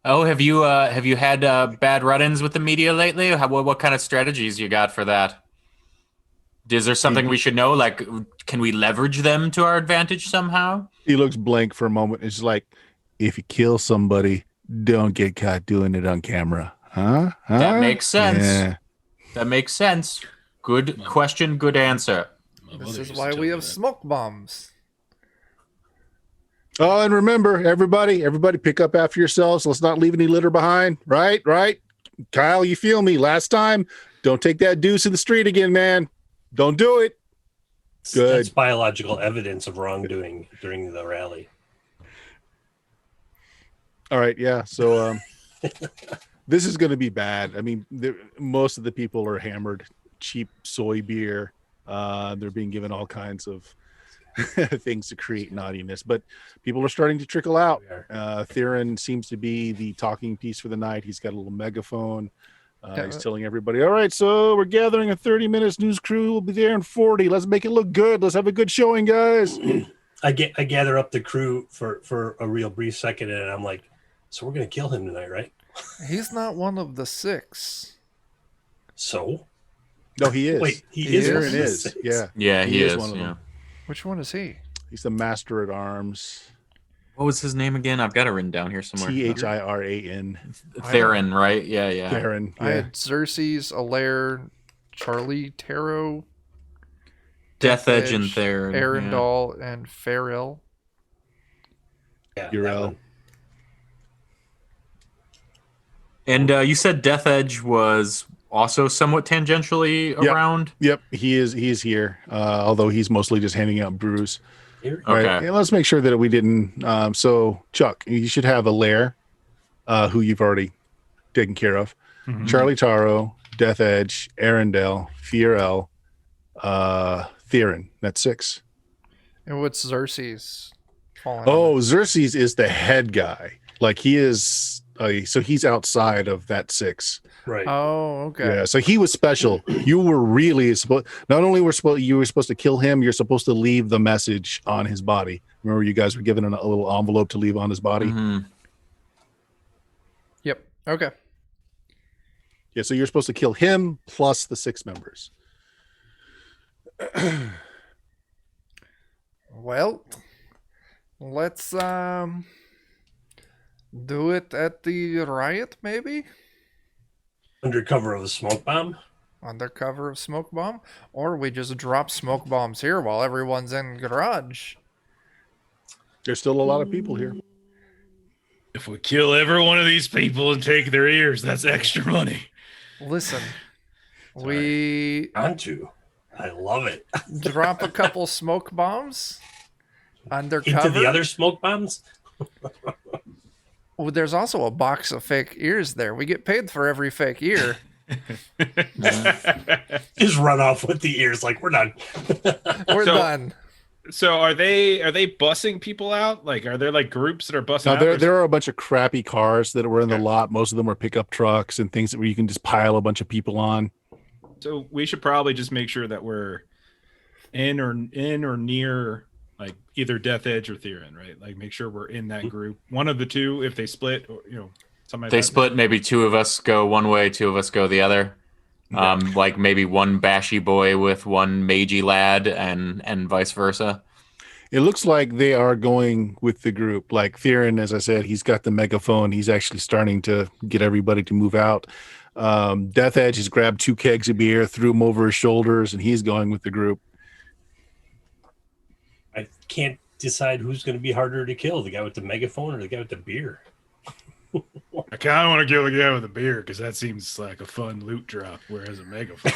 Oh, have you had bad run-ins with the media lately? What kind of strategies you got for that? Is there something we should know? Like, can we leverage them to our advantage somehow? He looks blank for a moment. It's like, if you kill somebody, don't get caught doing it on camera. Huh? That makes sense. Yeah. That makes sense. Good question, good answer. my This mother is used to why tell we me have that. smoke bombs. Oh, and remember, everybody pick up after yourselves. Let's not leave any litter behind. Right? Kyle, you feel me? Last time, don't take that deuce in the street again, man. Don't do it. Good. That's biological evidence of wrongdoing during the rally. All right, yeah. So this is going to be bad. I mean, most of the people are hammered, cheap soy beer. They're being given all kinds of things to create naughtiness, but people are starting to trickle out. Theron seems to be the talking piece for the night. He's got a little megaphone. He's telling everybody, all right, so we're gathering a 30 minutes news crew. We'll be there in 40. Let's make it look good. Let's have a good showing, guys. I gather up the crew for a real brief second, and I'm like, so we're gonna kill him tonight, right? He's not one of the 6. So No, he is. wait, he is. Theron one of the is. 6. Yeah. Yeah, he is. one of Yeah. them. Which one is he? He's the master at arms. What was his name again? I've got it written down here somewhere. Thiran. Theron, right? Yeah. Theron. I Yeah. had Xerxes, Alaire, Charlie, Taro. Death Edge and Theron. Arundel and Farrell. Yeah, You're that out. one. And you said Death Edge was also somewhat tangentially Yep. around? Yep, he is here. Although he's mostly just handing out brews. Here. Right. Okay. And let's make sure that we didn't. So, Chuck, you should have a lair, who you've already taken care of. Mhm. Charlie Taro, Death Edge, Arundel, Fiorel, Theron. That's 6. And what's Xerxes falling Oh, Xerxes is the head guy. Like he is. So he's outside of that 6. Right. Oh, okay. Yeah. So he was special. You were really supposed. Not only were supposed to kill him, you're supposed to leave the message on his body. Remember, you guys were given a little envelope to leave on his body. Mhm. Yep. Okay. Yeah. So you're supposed to kill him plus the 6 members. Well, let's do it at the riot, maybe? Under cover of a smoke bomb. Under cover of smoke bomb? Or we just drop smoke bombs here while everyone's in garage. There's still a lot of people here. If we kill every one of these people and take their ears, that's extra money. Listen, we Onto. I love it. drop a couple smoke bombs undercover. Into the other smoke bombs. Well, there's also a box of fake ears there. We get paid for every fake ear. Just run off with the ears like we're done. We're So- done. So are they bussing people out? Like, are there like groups that are bussing Now out? there are a bunch of crappy cars that were in the Okay. lot. Most of them were pickup trucks and things where you can just pile a bunch of people on. So we should probably just make sure that we're in or near like either Death Edge or Theron, right? Like make sure we're in that group. One of the two, if they split, or something like They that. split, maybe 2 of us go one way, 2 of us go the other. Like maybe one bashy boy with one magey lad and vice versa. It looks like they are going with the group. Like Theron, as I said, he's got the megaphone. He's actually starting to get everybody to move out. Death Edge has grabbed 2 kegs of beer, threw them over his shoulders, and he's going with the group. I can't decide who's going to be harder to kill, the guy with the megaphone or the guy with the beer. I kind of want to kill the guy with the beer because that seems like a fun loot drop, whereas a megaphone.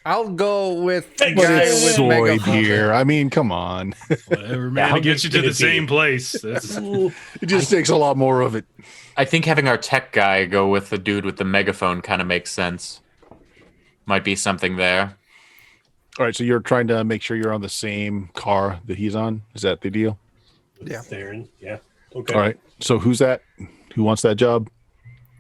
I'll go with Hey, the But guy it's with soy megaphone. beer. I mean, come on. Whatever, man. how It gets you to good the could it be? same place. That's, It just takes a lot more of it. I think having our tech guy go with the dude with the megaphone kind of makes sense. Might be something there. All right, so you're trying to make sure you're on the same car that he's on. Is that the deal? Yeah. Theron. Yeah. Okay. All right. So who's that? Who wants that job?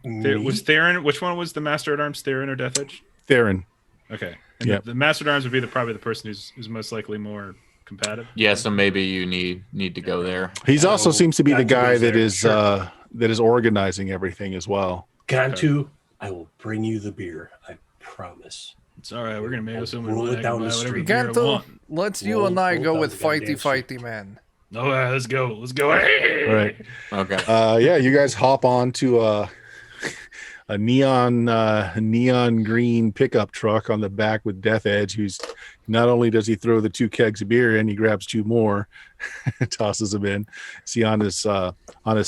There was Theron. Which one was the Master at Arms, Theron or Death Edge? Theron. Okay. And Yep. the Master at Arms would be probably the person who's most likely more competitive. Yeah, so maybe you need to go there. He's also seems to be the Got to guy goes that there, is sure. that is organizing everything as well. Gantu, I will bring you the beer. I promise. it's all right. We're gonna make someone Roll it I can down buy the whatever street. beer I Gantu, want. let's you Roll- and I roll go down with the goddamn fighty man. All right, let's go. Let's go. All right. Okay. Yeah, you guys hop on to a neon green pickup truck on the back with Death Edge, who's not only does he throw the 2 kegs of beer in, he grabs 2 more, tosses them in. See on his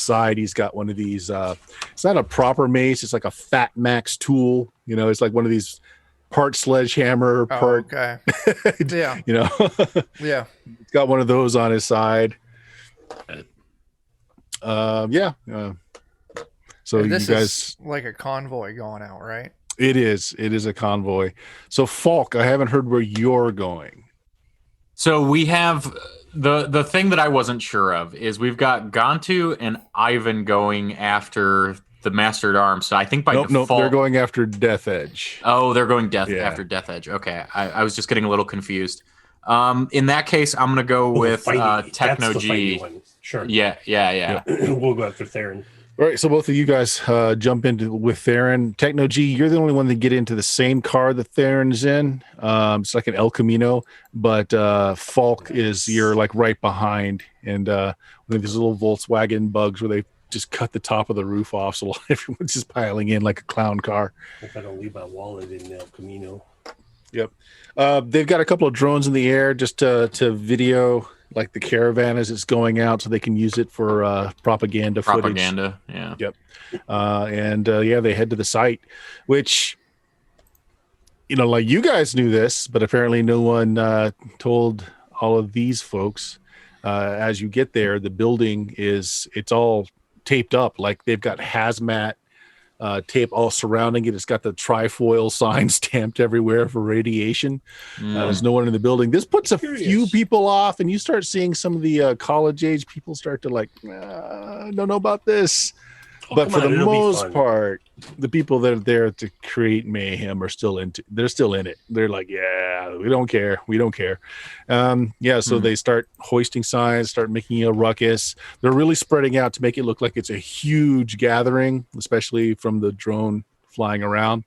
side, he's got one of these. It's not a proper mace; it's like a Fat Max tool. You know, it's like one of these part sledgehammer, Oh, part. okay. Yeah, You know, yeah. he's got one of those on his side. Yeah. So And this you guys. is like a convoy going out, right? It is a convoy. So Falk, I haven't heard where you're going. So we have the thing that I wasn't sure of is we've got Gantu and Ivan going after the Master at Arms. So I think by Nope, default they're going after Death Edge. Oh, they're going Yeah. after Death Edge. Okay, I was just getting a little confused. In that case, I'm gonna go with Techno That's the fighty G. one. Sure. Yeah. We'll go after Theron. All right, so both of you guys jump into with Theron. Techno G, you're the only one that get into the same car that Theron's in. It's like an El Camino, but Falk is you're like right behind, and one of these little Volkswagen bugs where they just cut the top of the roof off, so everyone's just piling in like a clown car. If I don't leave my wallet in El Camino. Yep. They've got a couple of drones in the air just to video like the caravan as it's going out, so they can use it for propaganda footage. Propaganda, yeah. Yep. Yeah, they head to the site, which, like you guys knew this, but apparently no one told all of these folks. As you get there, the building it's all taped up, like they've got hazmat tape all surrounding it. It's got the trifoil sign stamped everywhere for radiation. There's no one in the building. This puts a few people off, and you start seeing some of the college age people start to don't know about this. But for the most part, the people that are there to create mayhem are still in it. They're like, yeah, we don't care. So they start hoisting signs, start making a ruckus. They're really spreading out to make it look like it's a huge gathering, especially from the drone flying around.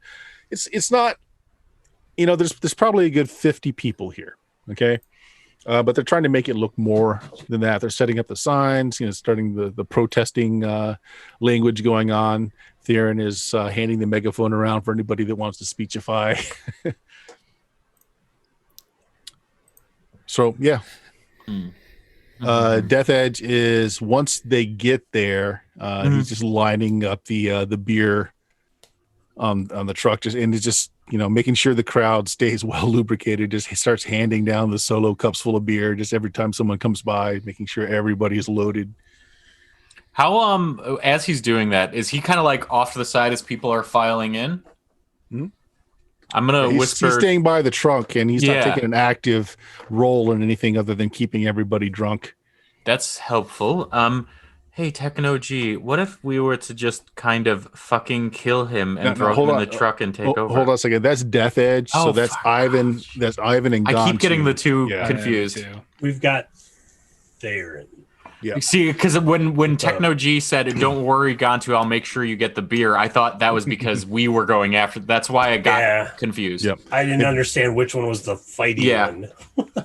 It's not, there's probably a good 50 people here. Okay. But they're trying to make it look more than that. They're setting up the signs, starting the protesting language going on. Theron is handing the megaphone around for anybody that wants to speechify. So, yeah. Death Edge is, once they get there, he's just lining up the beer on the truck, and he's just making sure the crowd stays well lubricated. Just he starts handing down the solo cups full of beer just every time someone comes by, making sure everybody is loaded. How as he's doing that, is he kind of like off to the side as people are filing in? I'm gonna whisper. He's staying by the trunk, and he's not taking an active role in anything other than keeping everybody drunk. That's helpful. Hey, Techno G, what if we were to just kind of fucking kill him and throw him in the truck and take over? Hold on a second. That's Death Edge. Oh, so that's Ivan. Gosh. That's Ivan and Gontu. I keep getting the two confused. We've got Theron. Yeah. See, because when Techno G said, "Don't worry, Gontu, I'll make sure you get the beer," I thought that was because we were going after. That's why I got confused. Yep. I didn't understand which one was the fighty one.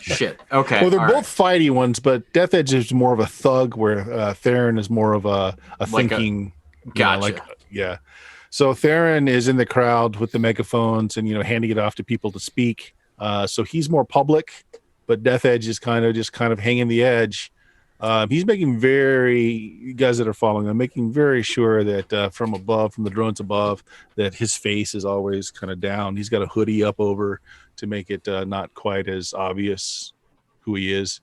Shit. Okay. Well, they're both fighty ones, but Death Edge is more of a thug, where Theron is more of a thinking. Gotcha. So Theron is in the crowd with the megaphones and handing it off to people to speak. So he's more public, but Death Edge is kind of hanging the edge. He's making you guys that are following him, making very sure that from the drones above, that his face is always kind of down. He's got a hoodie up over to make it not quite as obvious who he is.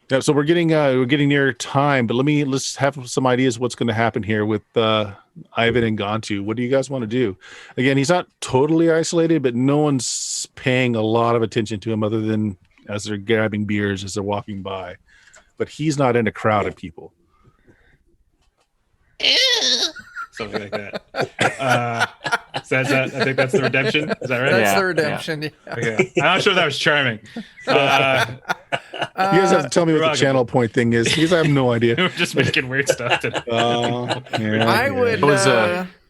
Yeah, so we're getting near time, but let's have some ideas what's going to happen here with Ivan and Gontu. What do you guys want to do? Again, he's not totally isolated, but no one's paying a lot of attention to him other than as they're grabbing beers as they're walking by. But he's not in a crowd of people. Something like that. So I think that's the redemption. Is that right? That's the redemption. Yeah. Okay. I'm not sure that was charming. You guys have to tell me what the channel point thing is, because I have no idea. We're just making weird stuff today. I would.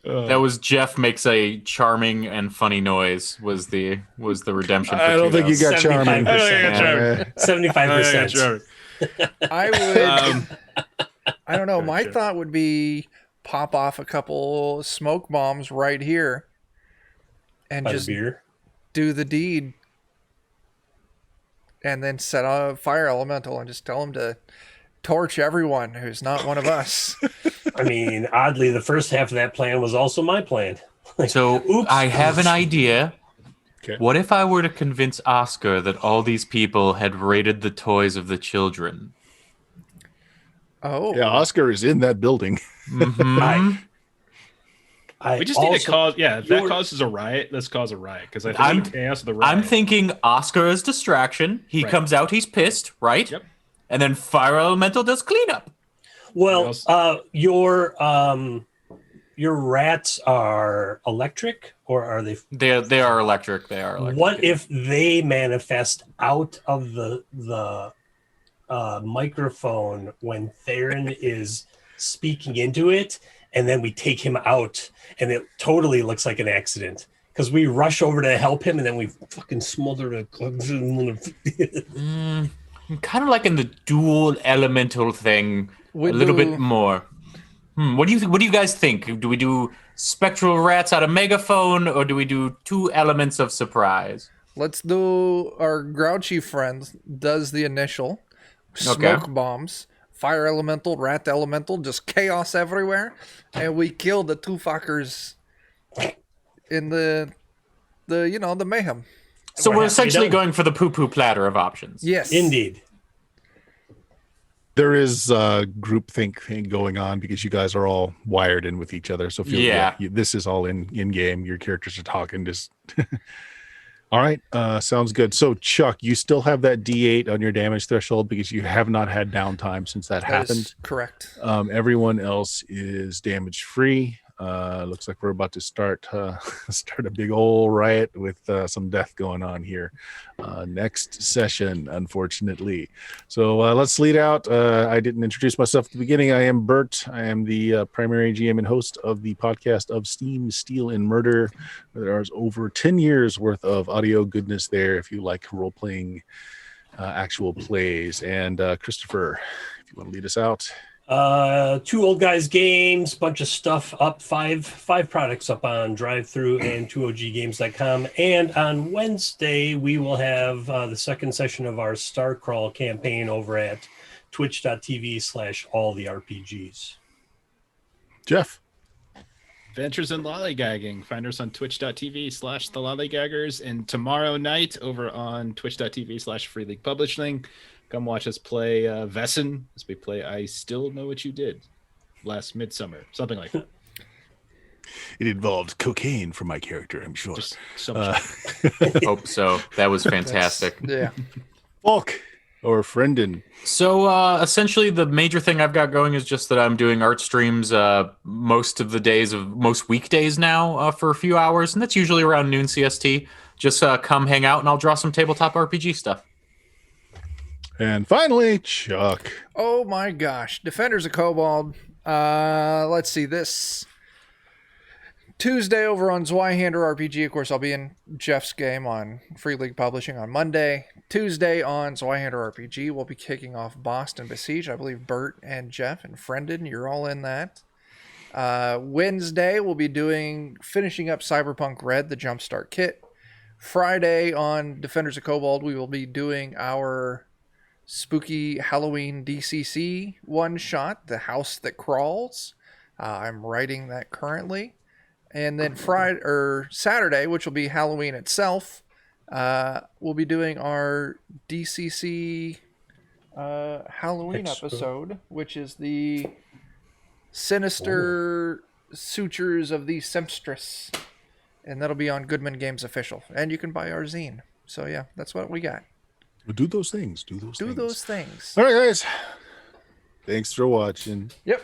That was Jeff makes a charming and funny noise. Was the redemption? For I don't think you got charming. 75%. I would. I don't know. My thought would be pop off a couple smoke bombs right here, and just do the deed, and then set a fire elemental and just tell him to torch everyone who's not one of us. I mean, oddly, the first half of that plan was also my plan. So I have an idea. Okay. What if I were to convince Oscar that all these people had raided the toys of the children? Oh, yeah, Oscar is in that building. Mm-hmm. We just need to cause. Yeah, if that causes a riot, let's cause a riot. Because I think chaos of the riot. I'm thinking Oscar is distraction. He comes out, he's pissed, right? Yep. And then Fire Elemental does cleanup. Well, your rats are electric, or are they? They are electric. They are electric. What if they manifest out of the microphone when Theron is speaking into it, and then we take him out, and it totally looks like an accident because we rush over to help him, and then we fucking smother the. Kind of like in the dual elemental thing, a little bit more. What do you guys think? Do we do spectral rats out of megaphone, or do we do 2 elements of surprise? Let's do our grouchy friend does the initial smoke bombs, fire elemental, rat elemental, just chaos everywhere, and we kill the 2 fuckers in the mayhem. So We're we're halfway essentially done. going for the poo-poo platter of options. Yes, Indeed. There is groupthink thing going on because you guys are all wired in with each other. So this is all in game. Your characters are talking. Just all right. Sounds good. So Chuck, you still have that D8 on your damage threshold because you have not had downtime since that that happened. is correct. Everyone else is damage free. Looks like we're about to start a big old riot with some death going on here next session, unfortunately. So let's lead out. I didn't introduce myself at the beginning. I am Bert. I am the primary GM and host of the podcast of Steam, Steel, and Murder. There's over 10 years worth of audio goodness there if you like role-playing actual plays. And Christopher, if you want to lead us out. 2 Old Guys Games, bunch of stuff up, five products up on drive-through and 2oggames.com. And on Wednesday, we will have the second session of our Star Crawl campaign over at twitch.tv/alltherPGs. Jeff. Adventures in Lollygagging. Find us on twitch.tv/thelollygaggers. And tomorrow night over on twitch.tv/Free League Publishing. Come watch us play Vesson as we play I Still Know What You Did last midsummer. Something like that. It involved cocaine for my character, I'm sure. Just so much. Hope so. That was fantastic. Yeah. Falk or Friendin. So essentially the major thing I've got going is just that I'm doing art streams most weekdays now for a few hours, and that's usually around noon CST. Just come hang out and I'll draw some tabletop RPG stuff. And finally, Chuck. Oh my gosh. Defenders of Kobold. Let's see. This Tuesday over on Zweihander RPG. Of course, I'll be in Jeff's game on Free League Publishing on Monday. Tuesday on Zweihander RPG, we'll be kicking off Boston Besiege. I believe Bert and Jeff and Friendin, you're all in that. Wednesday, we'll be finishing up Cyberpunk Red, the Jumpstart Kit. Friday on Defenders of Kobold, we will be doing our spooky Halloween DCC one-shot, The House That Crawls. I'm writing that currently. And then Saturday, which will be Halloween itself, we'll be doing our DCC Halloween episode, which is the Sinister Sutures of the Sempstress. And that'll be on Goodman Games Official. And you can buy our zine. So yeah, that's what we got. Do those things. Do those things. All right, guys. Thanks for watching. Yep.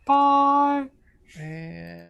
Bye. And